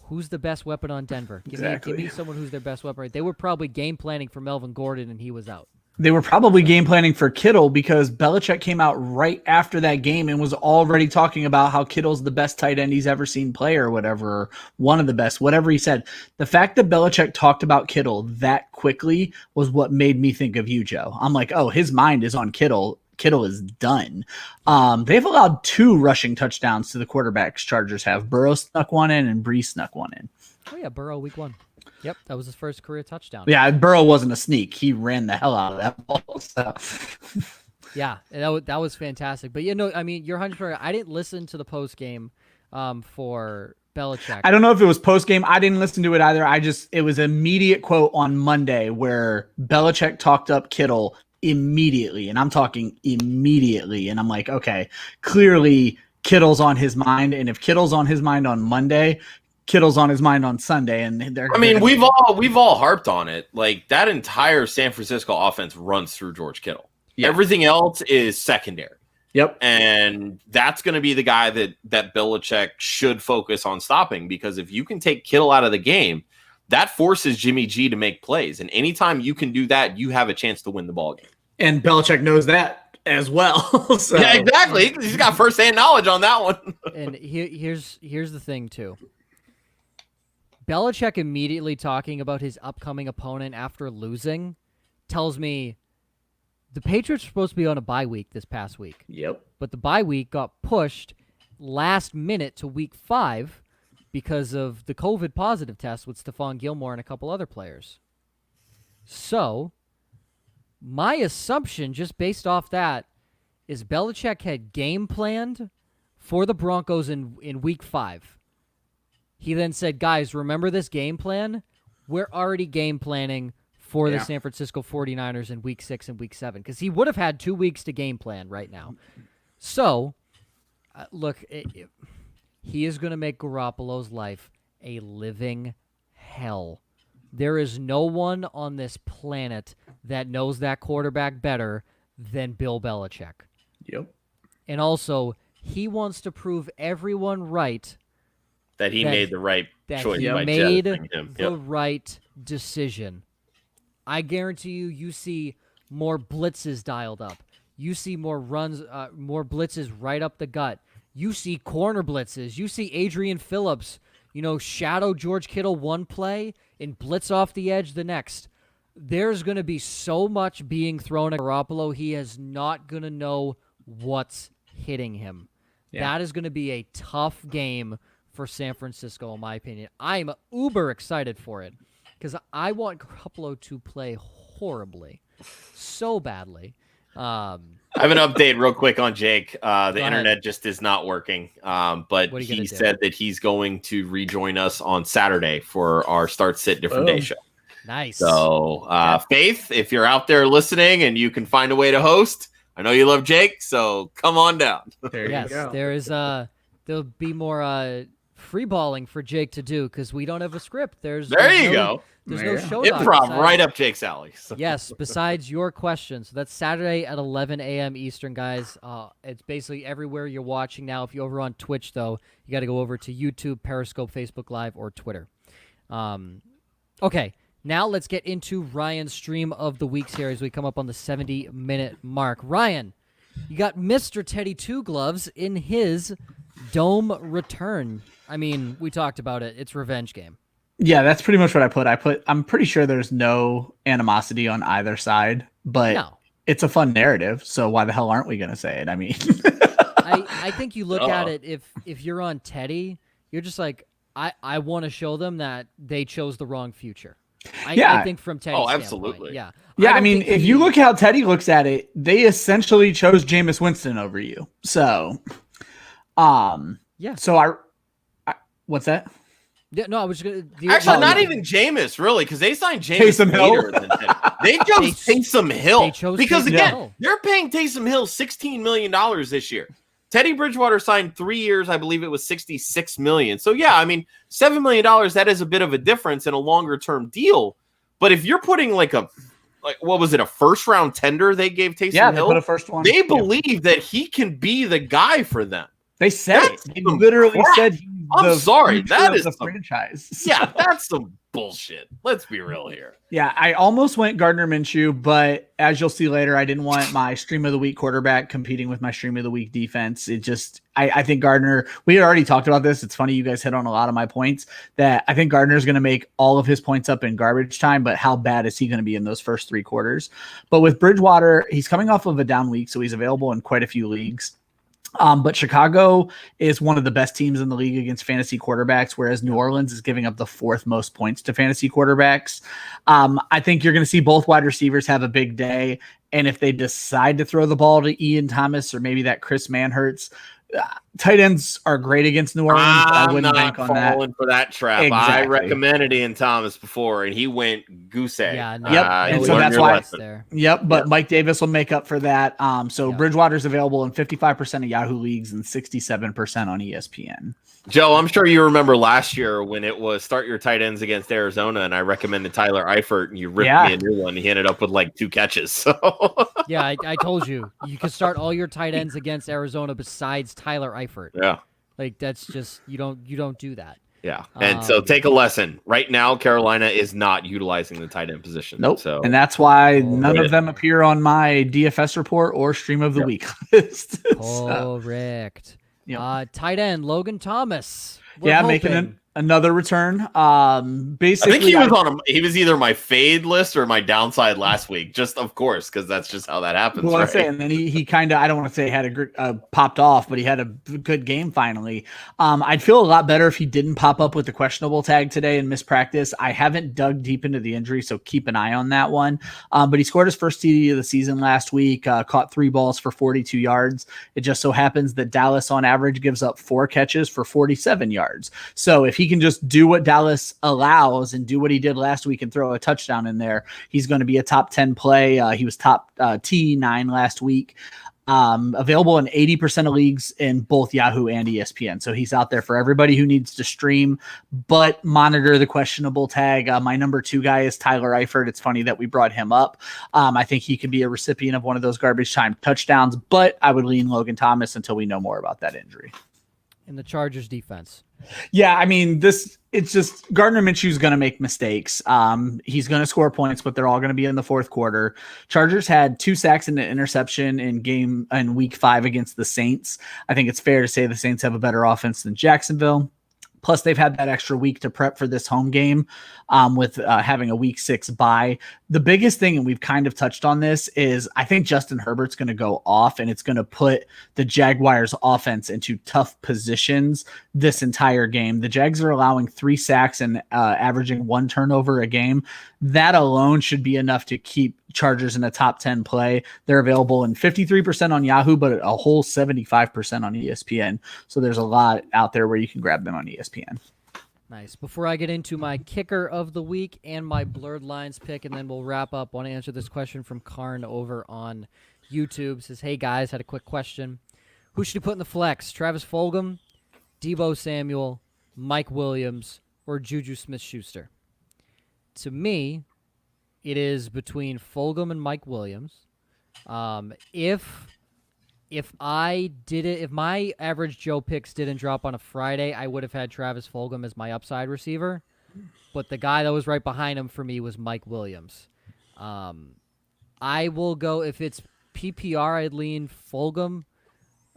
Who's the best weapon on Denver? Give me someone who's their best weapon. They were probably game planning for Melvin Gordon, and he was out. They were probably game planning for Kittle because Belichick came out right after that game and was already talking about how Kittle's the best tight end he's ever seen play or whatever, or one of the best, whatever he said. The fact that Belichick talked about Kittle that quickly was what made me think of you, Joe. I'm like, oh, his mind is on Kittle. Kittle is done. They've allowed 2 rushing touchdowns to the quarterbacks. Chargers have. Burrow snuck one in and Brees snuck one in. Oh, yeah, Burrow week 1. Yep, that was his first career touchdown. Yeah, Burrow wasn't a sneak. He ran the hell out of that ball. So. Yeah, that was fantastic. But, I mean, you're 100%. I didn't listen to the post game for Belichick. I don't know if it was post game. I didn't listen to it either. It was an immediate quote on Monday where Belichick talked up Kittle immediately, and I'm talking immediately. And I'm like, okay, clearly Kittle's on his mind. And if Kittle's on his mind on Monday, Kittle's on his mind on Sunday, and we've all harped on it. Like that entire San Francisco offense runs through George Kittle. Yeah. Everything else is secondary. Yep. And that's going to be the guy that Belichick should focus on stopping, because if you can take Kittle out of the game, that forces Jimmy G to make plays. And anytime you can do that, you have a chance to win the ball game. And Belichick knows that as well. So. Yeah, exactly. He's got firsthand knowledge on that one. And here's the thing too. Belichick immediately talking about his upcoming opponent after losing tells me the Patriots were supposed to be on a bye week this past week. Yep. But the bye week got pushed last minute to week 5 because of the COVID positive test with Stephon Gilmore and a couple other players. So, my assumption, just based off that, is Belichick had game planned for the Broncos in week 5. He then said, guys, remember this game plan? We're already game planning for the San Francisco 49ers in week 6 and week 7, because he would have had 2 weeks to game plan right now. So, look, he is going to make Garoppolo's life a living hell. There is no one on this planet that knows that quarterback better than Bill Belichick. Yep. And also, he wants to prove everyone right that he made the right choice. He by made him. the right decision. I guarantee you see more blitzes dialed up. You see more runs, more blitzes right up the gut. You see corner blitzes. You see Adrian Phillips, shadow George Kittle one play and blitz off the edge the next. There's going to be so much being thrown at Garoppolo, he is not going to know what's hitting him. Yeah. That is going to be a tough game for San Francisco, in my opinion. I'm uber excited for it because I want Garoppolo to play horribly, so badly. I have an update real quick on Jake. The internet just is not working, but he said that he's going to rejoin us on Saturday for our Start Sit Different Day show. Nice. So, Faith, if you're out there listening and you can find a way to host, I know you love Jake, so come on down. There you go. There is there'll be more free balling for Jake to do because we don't have a script. There's no show improv right up Jake's alley. Yes, besides your questions. So that's Saturday at 11 a.m. Eastern, guys. It's basically everywhere you're watching now. If you're over on Twitch, though, you got to go over to YouTube, Periscope, Facebook Live, or Twitter. Okay, now let's get into Ryan's stream of the week here as we come up on the 70-minute mark. Ryan, you got Mr. Teddy Two Gloves in his Dome return. I mean, we talked about it. It's revenge game. Yeah, that's pretty much what I put. I'm pretty sure there's no animosity on either side, but it's a fun narrative. So why the hell aren't we going to say it? I mean, I think you look at it. If you're on Teddy, you're just like, I want to show them that they chose the wrong future. I think from Teddy's standpoint, absolutely. yeah. Yeah, I mean, if you look how Teddy looks at it, they essentially chose Jameis Winston over you. So, yeah. So I what's that? Yeah, no, I was gonna. Actually, not even Jameis, really, because they signed Jameis Taysom later Hill. than Teddy. They chose Taysom Hill because Taysom again, Hill. they're paying Taysom Hill $16 million this year. Teddy Bridgewater signed 3 years, I believe it was $66 million. So yeah, I mean, $7 million, that is a bit of a difference in a longer term deal. But if you're putting what was it, a first round tender they gave Taysom Hill? They put a first one. They believe that he can be the guy for them. They said it. They literally said he's that is the franchise. Yeah, that's some bullshit. Let's be real here. Yeah, I almost went Gardner Minshew, but as you'll see later, I didn't want my stream of the week quarterback competing with my stream of the week defense. It just, I think Gardner, we had already talked about this. It's funny, you guys hit on a lot of my points that I think Gardner's going to make all of his points up in garbage time, but how bad is he going to be in those first 3 quarters? But with Bridgewater, he's coming off of a down week, so he's available in quite a few leagues. But Chicago is one of the best teams in the league against fantasy quarterbacks, whereas New Orleans is giving up the 4th most points to fantasy quarterbacks. I think you're going to see both wide receivers have a big day. And if they decide to throw the ball to Ian Thomas or maybe that Chris Manhertz, tight ends are great against New Orleans. I wouldn't bank on that. For that trap. Exactly. I recommended Ian Thomas before, and he went goose egg. Yeah, no, yep. And so that's why. Yep. But Mike Davis will make up for that. Bridgewater's available in 55% of Yahoo leagues and 67% on ESPN. Joe, I'm sure you remember last year when it was start your tight ends against Arizona, and I recommended Tyler Eifert, and you ripped me a new one. He ended up with like 2 catches. So yeah, I told you can start all your tight ends against Arizona besides Tyler Eifert. Yeah, like that's just you don't do that. Yeah, and so take a lesson. Right now, Carolina is not utilizing the tight end position. Nope. So, and that's why none of them appear on my DFS report or stream of the week list. Correct. Yep. Tight end Logan Thomas. Making another return. Basically, I think he was either my fade list or my downside last week. Just of course, because that's just how that happens. Well, right? And then he kind of, I don't want to say had popped off, but he had a good game finally. I'd feel a lot better if he didn't pop up with the questionable tag today and miss practice. I haven't dug deep into the injury, so keep an eye on that one. But he scored his first TD of the season last week. Caught 3 balls for 42 yards. It just so happens that Dallas on average gives up 4 catches for 47 yards. So if he can just do what Dallas allows and do what he did last week and throw a touchdown in there, he's going to be a top 10 play. He was top T9 last week. Available in 80% of leagues in both Yahoo and ESPN. So he's out there for everybody who needs to stream, but monitor the questionable tag. My number 2 guy is Tyler Eifert. It's funny that we brought him up. I think he could be a recipient of one of those garbage time touchdowns, but I would lean Logan Thomas until we know more about that injury. In the Chargers defense. Yeah, I mean, it's just Gardner Minshew's going to make mistakes. He's going to score points, but they're all going to be in the 4th quarter. Chargers had 2 sacks and an interception in week 5 against the Saints. I think it's fair to say the Saints have a better offense than Jacksonville. Plus, they've had that extra week to prep for this home game with having a week 6 bye. The biggest thing, and we've kind of touched on this, is I think Justin Herbert's going to go off, and it's going to put the Jaguars' offense into tough positions this entire game. The Jags are allowing 3 sacks and averaging 1 turnover a game. That alone should be enough to keep Chargers in a top 10 play. They're available in 53% on Yahoo, but a whole 75% on ESPN. So there's a lot out there where you can grab them on ESPN. Nice. Before I get into my kicker of the week and my blurred lines pick, and then we'll wrap up, I want to answer this question from Karn over on YouTube. It says, hey guys, had a quick question. Who should you put in the flex? Travis Fulgham, Deebo Samuel, Mike Williams, or Juju Smith-Schuster? To me, it is between Fulgham and Mike Williams. If my average Joe picks didn't drop on a Friday, I would have had Travis Fulgham as my upside receiver. But the guy that was right behind him for me was Mike Williams. I will go, if it's PPR, I'd lean Fulgham.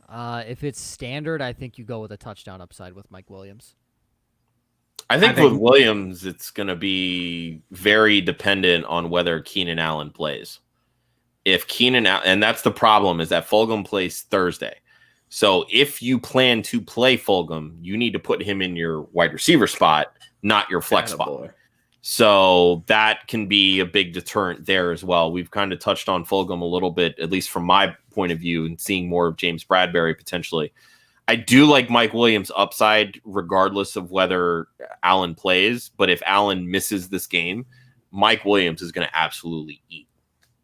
If it's standard, I think you go with a touchdown upside with Mike Williams. I think with Williams, it's going to be very dependent on whether Keenan Allen plays. If Keenan, and that's the problem, is that Fulgham plays Thursday. So if you plan to play Fulgham, you need to put him in your wide receiver spot, not your flex spot. So that can be a big deterrent there as well. We've kind of touched on Fulgham a little bit, at least from my point of view, and seeing more of James Bradberry potentially. I do like Mike Williams' upside, regardless of whether Allen plays. But if Allen misses this game, Mike Williams is going to absolutely eat.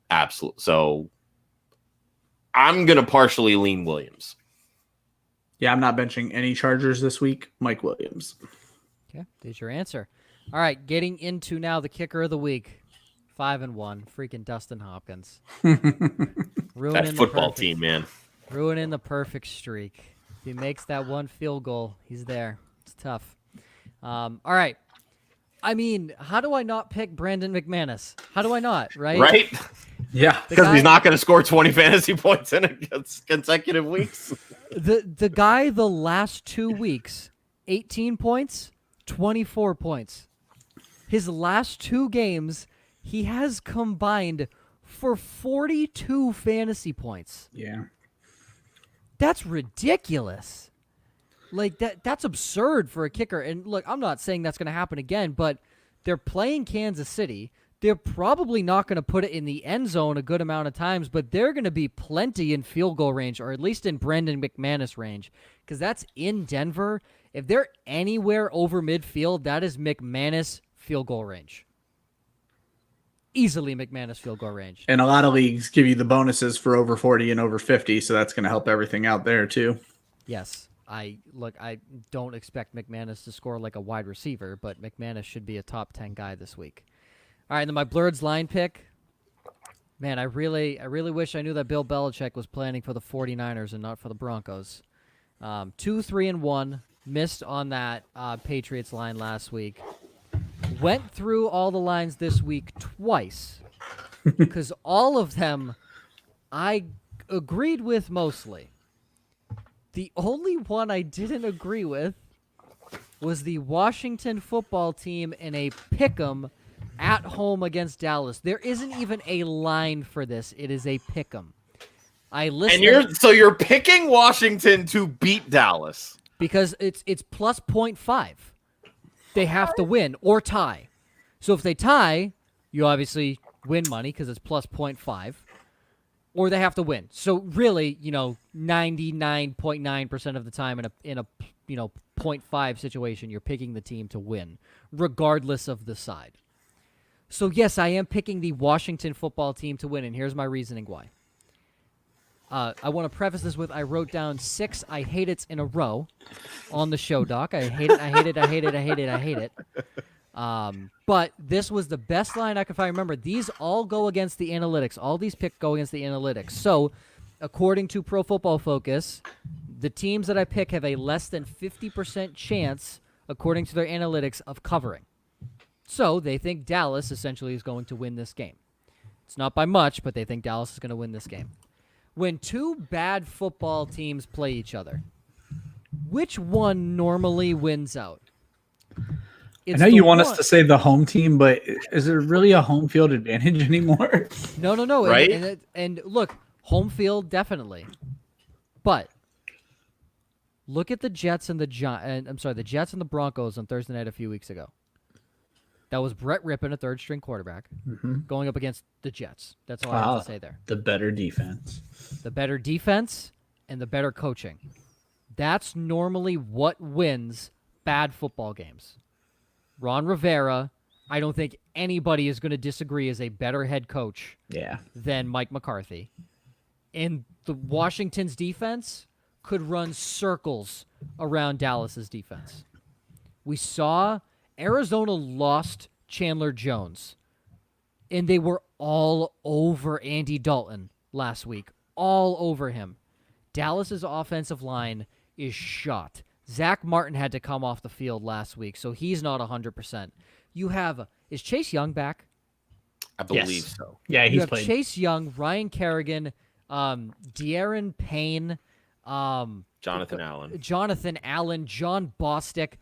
Absolutely. So I'm going to partially lean Williams. Yeah, I'm not benching any Chargers this week. Mike Williams. Okay, there's your answer. All right, getting into now the kicker of the week. 5-1, freaking Dustin Hopkins. That football team, man. Ruining the perfect streak. If he makes that one field goal, he's there. It's tough. All right. I mean, how do I not pick Brandon McManus? How do I not, right? Right? Yeah. Because he's not going to score 20 fantasy points in consecutive weeks. The guy the last 2 weeks, 18 points, 24 points. His last 2 games, he has combined for 42 fantasy points. Yeah. That's ridiculous. Like that's absurd for a kicker. And look, I'm not saying that's going to happen again, but they're playing Kansas City. They're probably not going to put it in the end zone a good amount of times, but they're going to be plenty in field goal range, or at least in Brandon McManus range, because that's in Denver. If they're anywhere over midfield, that is McManus field goal range. Easily McManus field goal range. And a lot of leagues give you the bonuses for over 40 and over 50, so that's going to help everything out there too. Yes. I don't expect McManus to score like a wide receiver, but McManus should be a top 10 guy this week. All right, and then my Blurred's line pick. Man, I really wish I knew that Bill Belichick was planning for the 49ers and not for the Broncos. 2-3-1, missed on that Patriots line last week. Went through all the lines this week twice because all of them I agreed with mostly. The only one I didn't agree with was the Washington football team in a pick'em at home against Dallas. There isn't even a line for this. It is a pick'em. And you're picking Washington to beat Dallas because it's plus 0.5. They have to win or tie. So if they tie, you obviously win money because it's plus 0.5. Or they have to win. So really, 99.9% of the time in a 0.5 situation, you're picking the team to win, regardless of the side. So yes, I am picking the Washington football team to win, and here's my reasoning why. I want to preface this with I wrote down 6 I hate it's in a row on the show doc. I hate it, I hate it, I hate it, I hate it, I hate it. But this was the best line I could find. Remember, these all go against the analytics. All these picks go against the analytics. So, according to Pro Football Focus, the teams that I pick have a less than 50% chance, according to their analytics, of covering. So, they think Dallas essentially is going to win this game. It's not by much, but they think Dallas is going to win this game. When 2 bad football teams play each other, which one normally wins out? I know you want us to say the home team, but is there really a home field advantage anymore? No. Right? And look, home field, definitely. But look at the Jets and the Jets and the Broncos on Thursday night a few weeks ago. That was Brett Rippon, a third-string quarterback, going up against the Jets. That's all I have to say there. The better defense. The better defense and the better coaching. That's normally what wins bad football games. Ron Rivera, I don't think anybody is going to disagree, is a better head coach than Mike McCarthy. And the Washington's defense could run circles around Dallas's defense. We saw Arizona lost Chandler Jones, and they were all over Andy Dalton last week. All over him. Dallas's offensive line is shot. Zach Martin had to come off the field last week, so he's not 100%. You have, is Chase Young back? I believe so. Yeah, he's played. Chase Young, Ryan Kerrigan, De'Aaron Payne, Jonathan Allen, John Bostic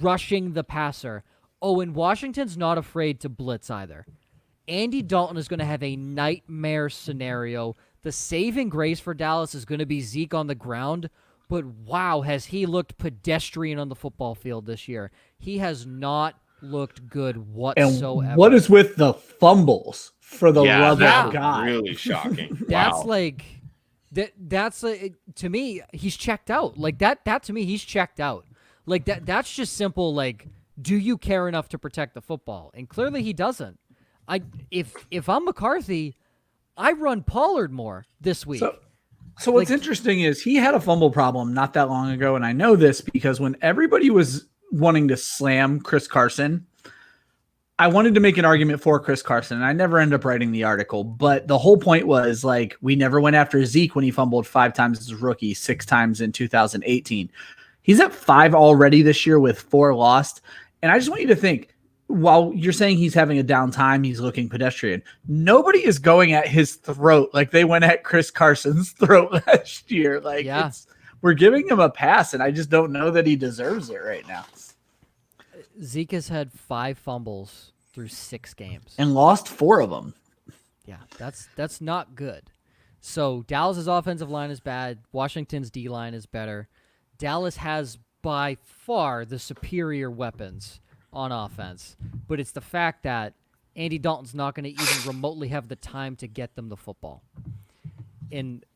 rushing the passer. Oh, and Washington's not afraid to blitz either. Andy Dalton is going to have a nightmare scenario. The saving grace for Dallas is going to be Zeke on the ground. But wow, has he looked pedestrian on the football field this year. He has not looked good And whatsoever. what is with the fumbles for the love that of God? really shocking. That's Wow. like that's to me he's checked out. Like that to me he's checked out. Like that's just simple like do you care enough to protect the football? And clearly he doesn't. If I'm McCarthy, I run Pollard more this week. So what's interesting is he had a fumble problem not that long ago, and I know this because when everybody was wanting to slam Chris Carson, I wanted to make an argument for Chris Carson, and I never ended up writing the article. But the whole point was like we never went after Zeke when he fumbled 5 times as a rookie, 6 times in 2018. He's at 5 already this year with 4 lost, and I just want you to think. While you're saying he's having a down time, he's looking pedestrian. Nobody is going at his throat like they went at Chris Carson's throat last year. Like, we're giving him a pass, and I just don't know that he deserves it right now. Zeke has had 5 fumbles through 6 games and lost 4 of them. Yeah, that's not good. So Dallas's offensive line is bad. Washington's D line is better. Dallas has by far the superior weapons on offense, but it's the fact that Andy Dalton's not going to even remotely have the time to get them the football. And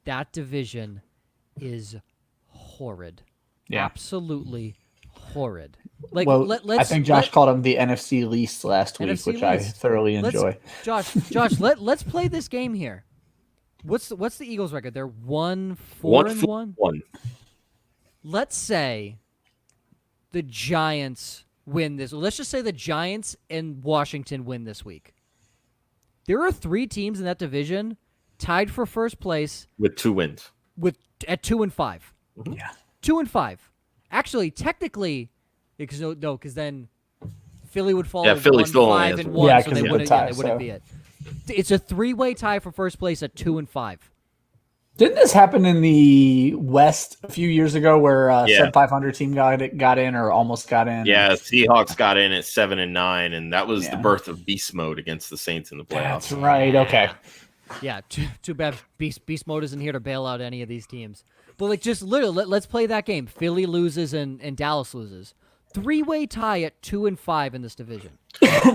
that division is horrid. Yeah. Absolutely horrid. Like, well, I think Josh called him the NFC least last week, which I thoroughly enjoy. Josh, let's play this game here. What's the Eagles' record? They're 1-4-1. Let's say the Giants win this. Let's just say the Giants and Washington win this week. There are 3 teams in that division tied for first place with 2 wins. At 2-5. Yeah. 2-5. Actually, technically, because then Philly would fall. Yeah, Philly still only has 5-1, yeah, so they wouldn't be it. It's a 3-way tie for first place at 2-5. Didn't this happen in the West a few years ago where sub 500 team got in or almost got in? Yeah, Seahawks got in at 7-9, and that was the birth of beast mode against the Saints in the playoffs. That's right. Okay. Yeah, too bad beast mode isn't here to bail out any of these teams. But like, just literally, let's play that game. Philly loses and Dallas loses. 3-way tie at 2-5 in this division.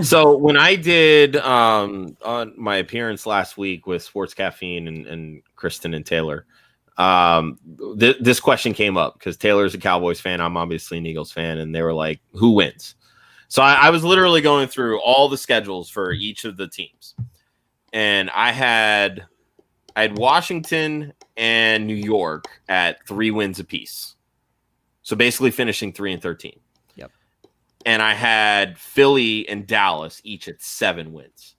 So when I did on my appearance last week with Sports Caffeine and Kristen and Taylor, this question came up because Taylor's a Cowboys fan. I'm obviously an Eagles fan, and they were like, "Who wins?" So I was literally going through all the schedules for each of the teams, and I had Washington and New York at 3 wins apiece. So basically finishing 3-13. Yep. And I had Philly and Dallas each at 7 wins.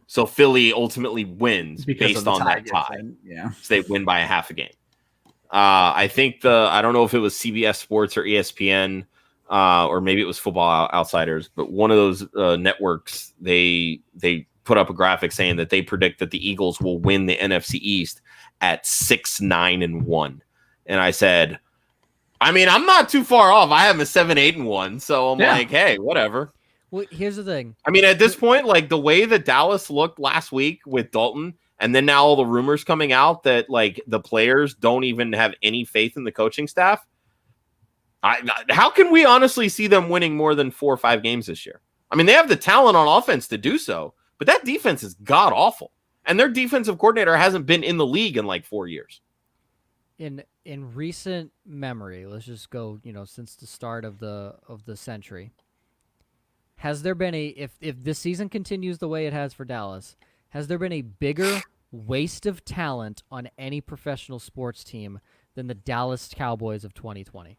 So Philly ultimately wins based on that tie. Yeah. So they win by a half a game. I think I don't know if it was CBS Sports or ESPN, or maybe it was Football Outsiders, but one of those networks, they put up a graphic saying that they predict that the Eagles will win the NFC East at 6-9-1. And I said, I mean, I'm not too far off. I have a 7-8-1. So I'm like, hey, whatever. Well, here's the thing. I mean, at this point, like the way that Dallas looked last week with Dalton, and then now all the rumors coming out that like the players don't even have any faith in the coaching staff. How can we honestly see them winning more than 4 or 5 games this year? I mean, they have the talent on offense to do so, but that defense is god awful. And their defensive coordinator hasn't been in the league in like 4 years. In recent memory, let's just go, since the start of the century, has there been if this season continues the way it has for Dallas, has there been a bigger waste of talent on any professional sports team than the Dallas Cowboys of 2020?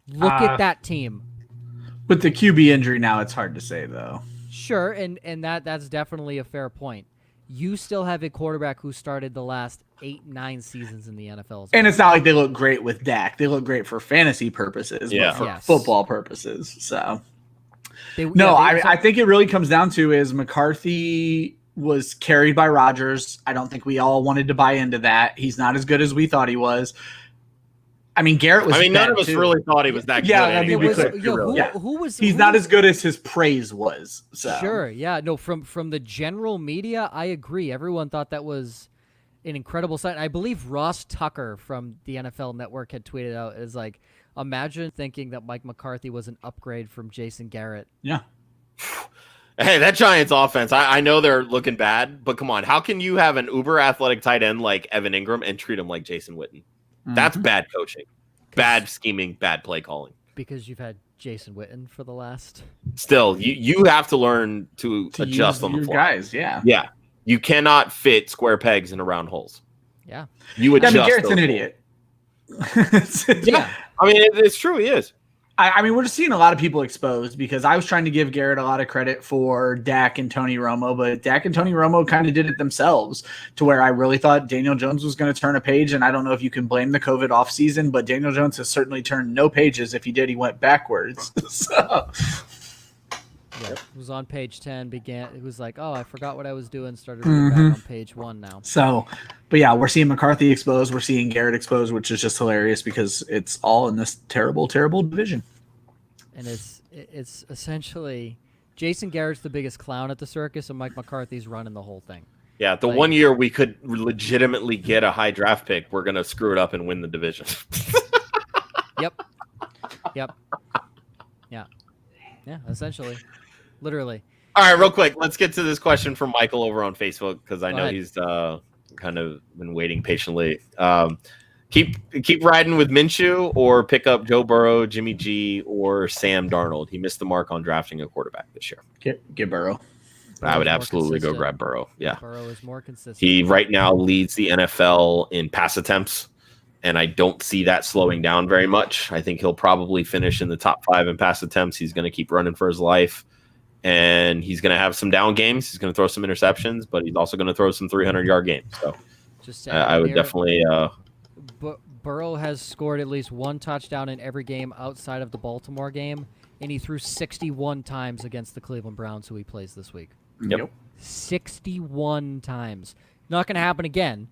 Look at that team. With the QB injury now, it's hard to say, though. Sure, and that's definitely a fair point. You still have a quarterback who started the last 8-9 seasons in the NFL. And it's not like they look great with Dak. They look great for fantasy purposes, but for football purposes. So, I think it really comes down to is McCarthy was carried by Rodgers. I don't think we all wanted to buy into that. He's not as good as we thought he was. I mean, Garrett was. I mean, none of us really thought he was that good. Yeah, who was? He's not as good as his praise was. So. Sure, yeah, no. From the general media, I agree. Everyone thought that was an incredible sight. I believe Ross Tucker from the NFL Network had tweeted out as like, Imagine thinking that Mike McCarthy was an upgrade from Jason Garrett. Yeah. Hey, that Giants offense, I know they're looking bad, but come on. How can you have an uber athletic tight end like Evan Ingram and treat him like Jason Witten? That's bad coaching, bad scheming, bad play calling. Because you've had Jason Witten for the last. Still, you have to learn to adjust on the fly. Guys, yeah. Yeah. You cannot fit square pegs into round holes. Yeah. You adjust. I mean, Garrett's an idiot. Yeah. I mean, it's true. He is. I mean, we're just seeing a lot of people exposed because I was trying to give Garrett a lot of credit for Dak and Tony Romo, but Dak and Tony Romo kind of did it themselves to where I really thought Daniel Jones was going to turn a page. And I don't know if you can blame the COVID offseason, but Daniel Jones has certainly turned no pages. If he did, he went backwards. So. Yeah, it was on page 10, it was like, oh, I forgot what I was doing, started back on page 1 now. So, but yeah, we're seeing McCarthy exposed, we're seeing Garrett exposed, which is just hilarious because it's all in this terrible, terrible division. And it's essentially Jason Garrett's the biggest clown at the circus, and Mike McCarthy's running the whole thing. Yeah, the 1 year we could legitimately get a high draft pick, we're going to screw it up and win the division. Yep. Yeah, essentially. Literally. All right, real quick. Let's get to this question from Michael over on Facebook because I know he's kind of been waiting patiently. Keep riding with Minshew or pick up Joe Burrow, Jimmy G, or Sam Darnold. He missed the mark on drafting a quarterback this year. Get Burrow. I would absolutely go grab Burrow. Yeah. Burrow is more consistent. He right now leads the NFL in pass attempts, and I don't see that slowing down very much. I think he'll probably finish in the top 5 in pass attempts. He's going to keep running for his life. And he's going to have some down games. He's going to throw some interceptions, but he's also going to throw some 300-yard games. So I would definitely Burrow has scored at least 1 touchdown in every game outside of the Baltimore game, and he threw 61 times against the Cleveland Browns, who he plays this week. Yep. 61 times. Not going to happen again,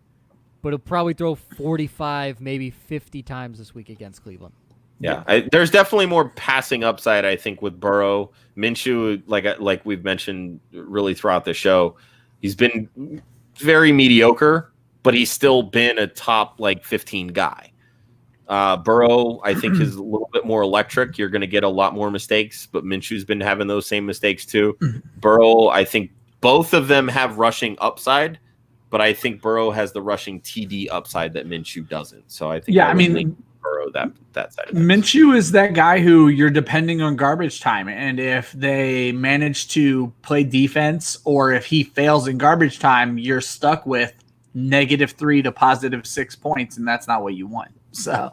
but he'll probably throw 45, maybe 50 times this week against Cleveland. Yeah, there's definitely more passing upside, I think, with Burrow. Minshew, like we've mentioned really throughout the show, he's been very mediocre, but he's still been a top 15 guy. Burrow, I think, is a little bit more electric. You're going to get a lot more mistakes, but Minshew's been having those same mistakes too. Burrow, I think both of them have rushing upside, but I think Burrow has the rushing TD upside that Minshew doesn't. So I think Burrow that side of it. Minshew is that guy who you're depending on garbage time, and if they manage to play defense or if he fails in garbage time, you're stuck with -3 to +6 points, and that's not what you want. So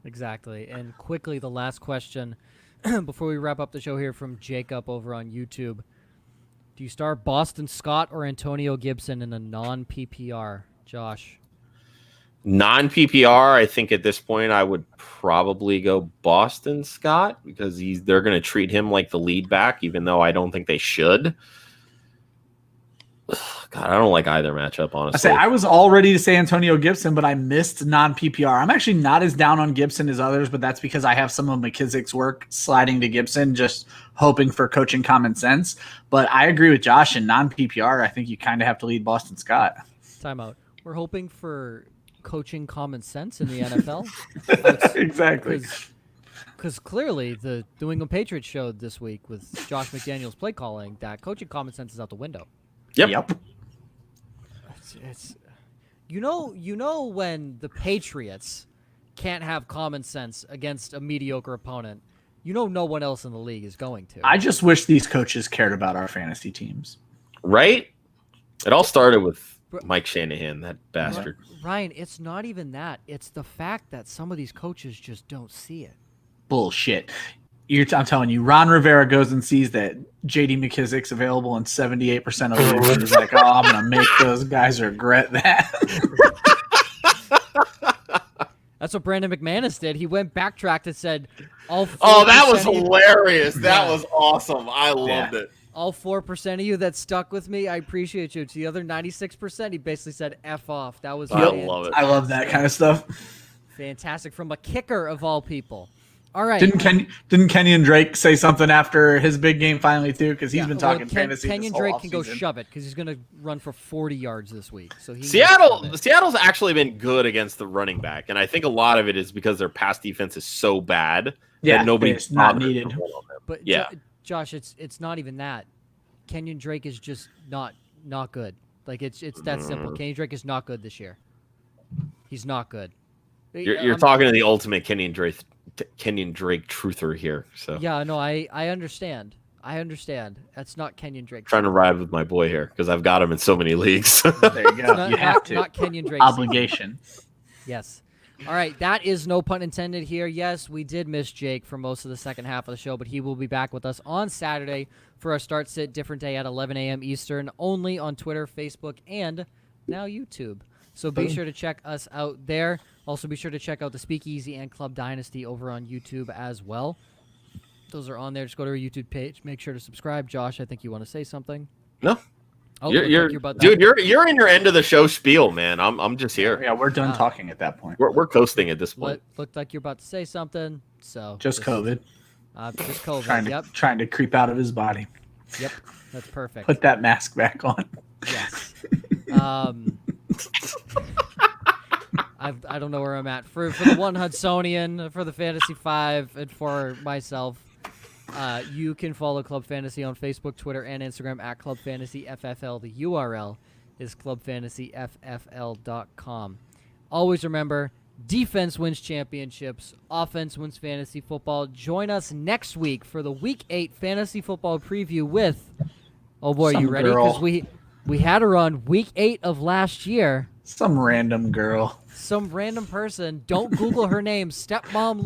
exactly. And quickly, the last question before we wrap up the show here from Jacob over on YouTube. Do you start Boston Scott or Antonio Gibson in a non-PPR? Josh? Non-PPR, I think at this point I would probably go Boston Scott because they're going to treat him like the lead back, even though I don't think they should. God, I don't like either matchup, honestly. I was all ready to say Antonio Gibson, but I missed non-PPR. I'm actually not as down on Gibson as others, but that's because I have some of McKissick's work sliding to Gibson, just hoping for coaching common sense. But I agree with Josh in non-PPR. I think you kind of have to lead Boston Scott. Timeout. We're hoping for coaching common sense in the NFL. Exactly. Because clearly the New England Patriots showed this week with Josh McDaniels' play calling that coaching common sense is out the window. Yep. It's you know when the Patriots can't have common sense against a mediocre opponent, no one else in the league is going to. I just wish these coaches cared about our fantasy teams. Right? It all started with Mike Shanahan, that bastard. Ryan, it's not even that. It's the fact that some of these coaches just don't see it. Bullshit. I'm telling you, Ron Rivera goes and sees that J.D. McKissick's available in 78% of leagues, and he's like, "Oh, I'm gonna make those guys regret that." That's what Brandon McManus did. He backtracked and said, "All." That was hilarious. That was awesome. I loved it. All 4% of you that stuck with me, I appreciate you. To the other 96%, he basically said, "F off." That was I love it. I love that kind of stuff. Fantastic from a kicker of all people. All right. Didn't Kenyon Drake say something after his big game finally too? Because he's been talking fantasy. Kenyon this whole Drake can go offseason. shove it because he's going to run for 40 yards this week. So Seattle's actually been good against the running back, and I think a lot of it is because their pass defense is so bad that nobody's not needed. But yeah, Josh, it's not even that. Kenyon Drake is just not good. Like it's that simple. Kenyon Drake is not good this year. He's not good. You're talking to the ultimate Kenyon Drake truther here. So yeah, no, I understand. That's not Kenyon Drake. Trying to ride with my boy here because I've got him in so many leagues. There you go. You have to. Not Kenyon Drake. Obligation. Yes. All right, that is no pun intended here. Yes, we did miss Jake for most of the second half of the show, but he will be back with us on Saturday for our Start Sit Different Day at 11 a.m. Eastern, only on Twitter, Facebook, and now YouTube. So be sure to check us out there. Also, be sure to check out the Speakeasy and Club Dynasty over on YouTube as well. Those are on there. Just go to our YouTube page. Make sure to subscribe. Josh, I think you want to say something. No. Oh, you're in your end of the show spiel, man. I'm just here. Yeah, we're done talking at that point. We're coasting at this point. Looked like you're about to say something. So just COVID. Just COVID. Trying to creep out of his body. Yep, that's perfect. Put that mask back on. Yes. I don't know where I'm at for the one Hudsonian, for the Fantasy 5, and for myself. You can follow Club Fantasy on Facebook, Twitter, and Instagram at Club Fantasy FFL. The URL is clubfantasyffl.com. Always remember, defense wins championships, offense wins fantasy football. Join us next week for the Week 8 fantasy football preview with, oh boy, you ready? Because we had her on Week 8 of last year. Some random girl. Some random person. Don't Google her name. Stepmom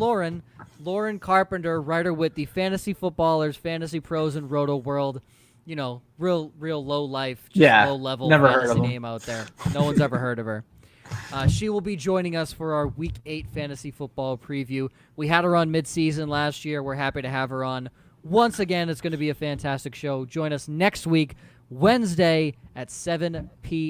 Lauren Carpenter, writer with the Fantasy Footballers, Fantasy Pros, and Roto World. You know, real low life, low level fantasy name out there. No one's ever heard of her. She will be joining us for our Week 8 fantasy football preview. We had her on mid-season last year. We're happy to have her on once again. It's going to be a fantastic show. Join us next week, Wednesday at 7 p.m.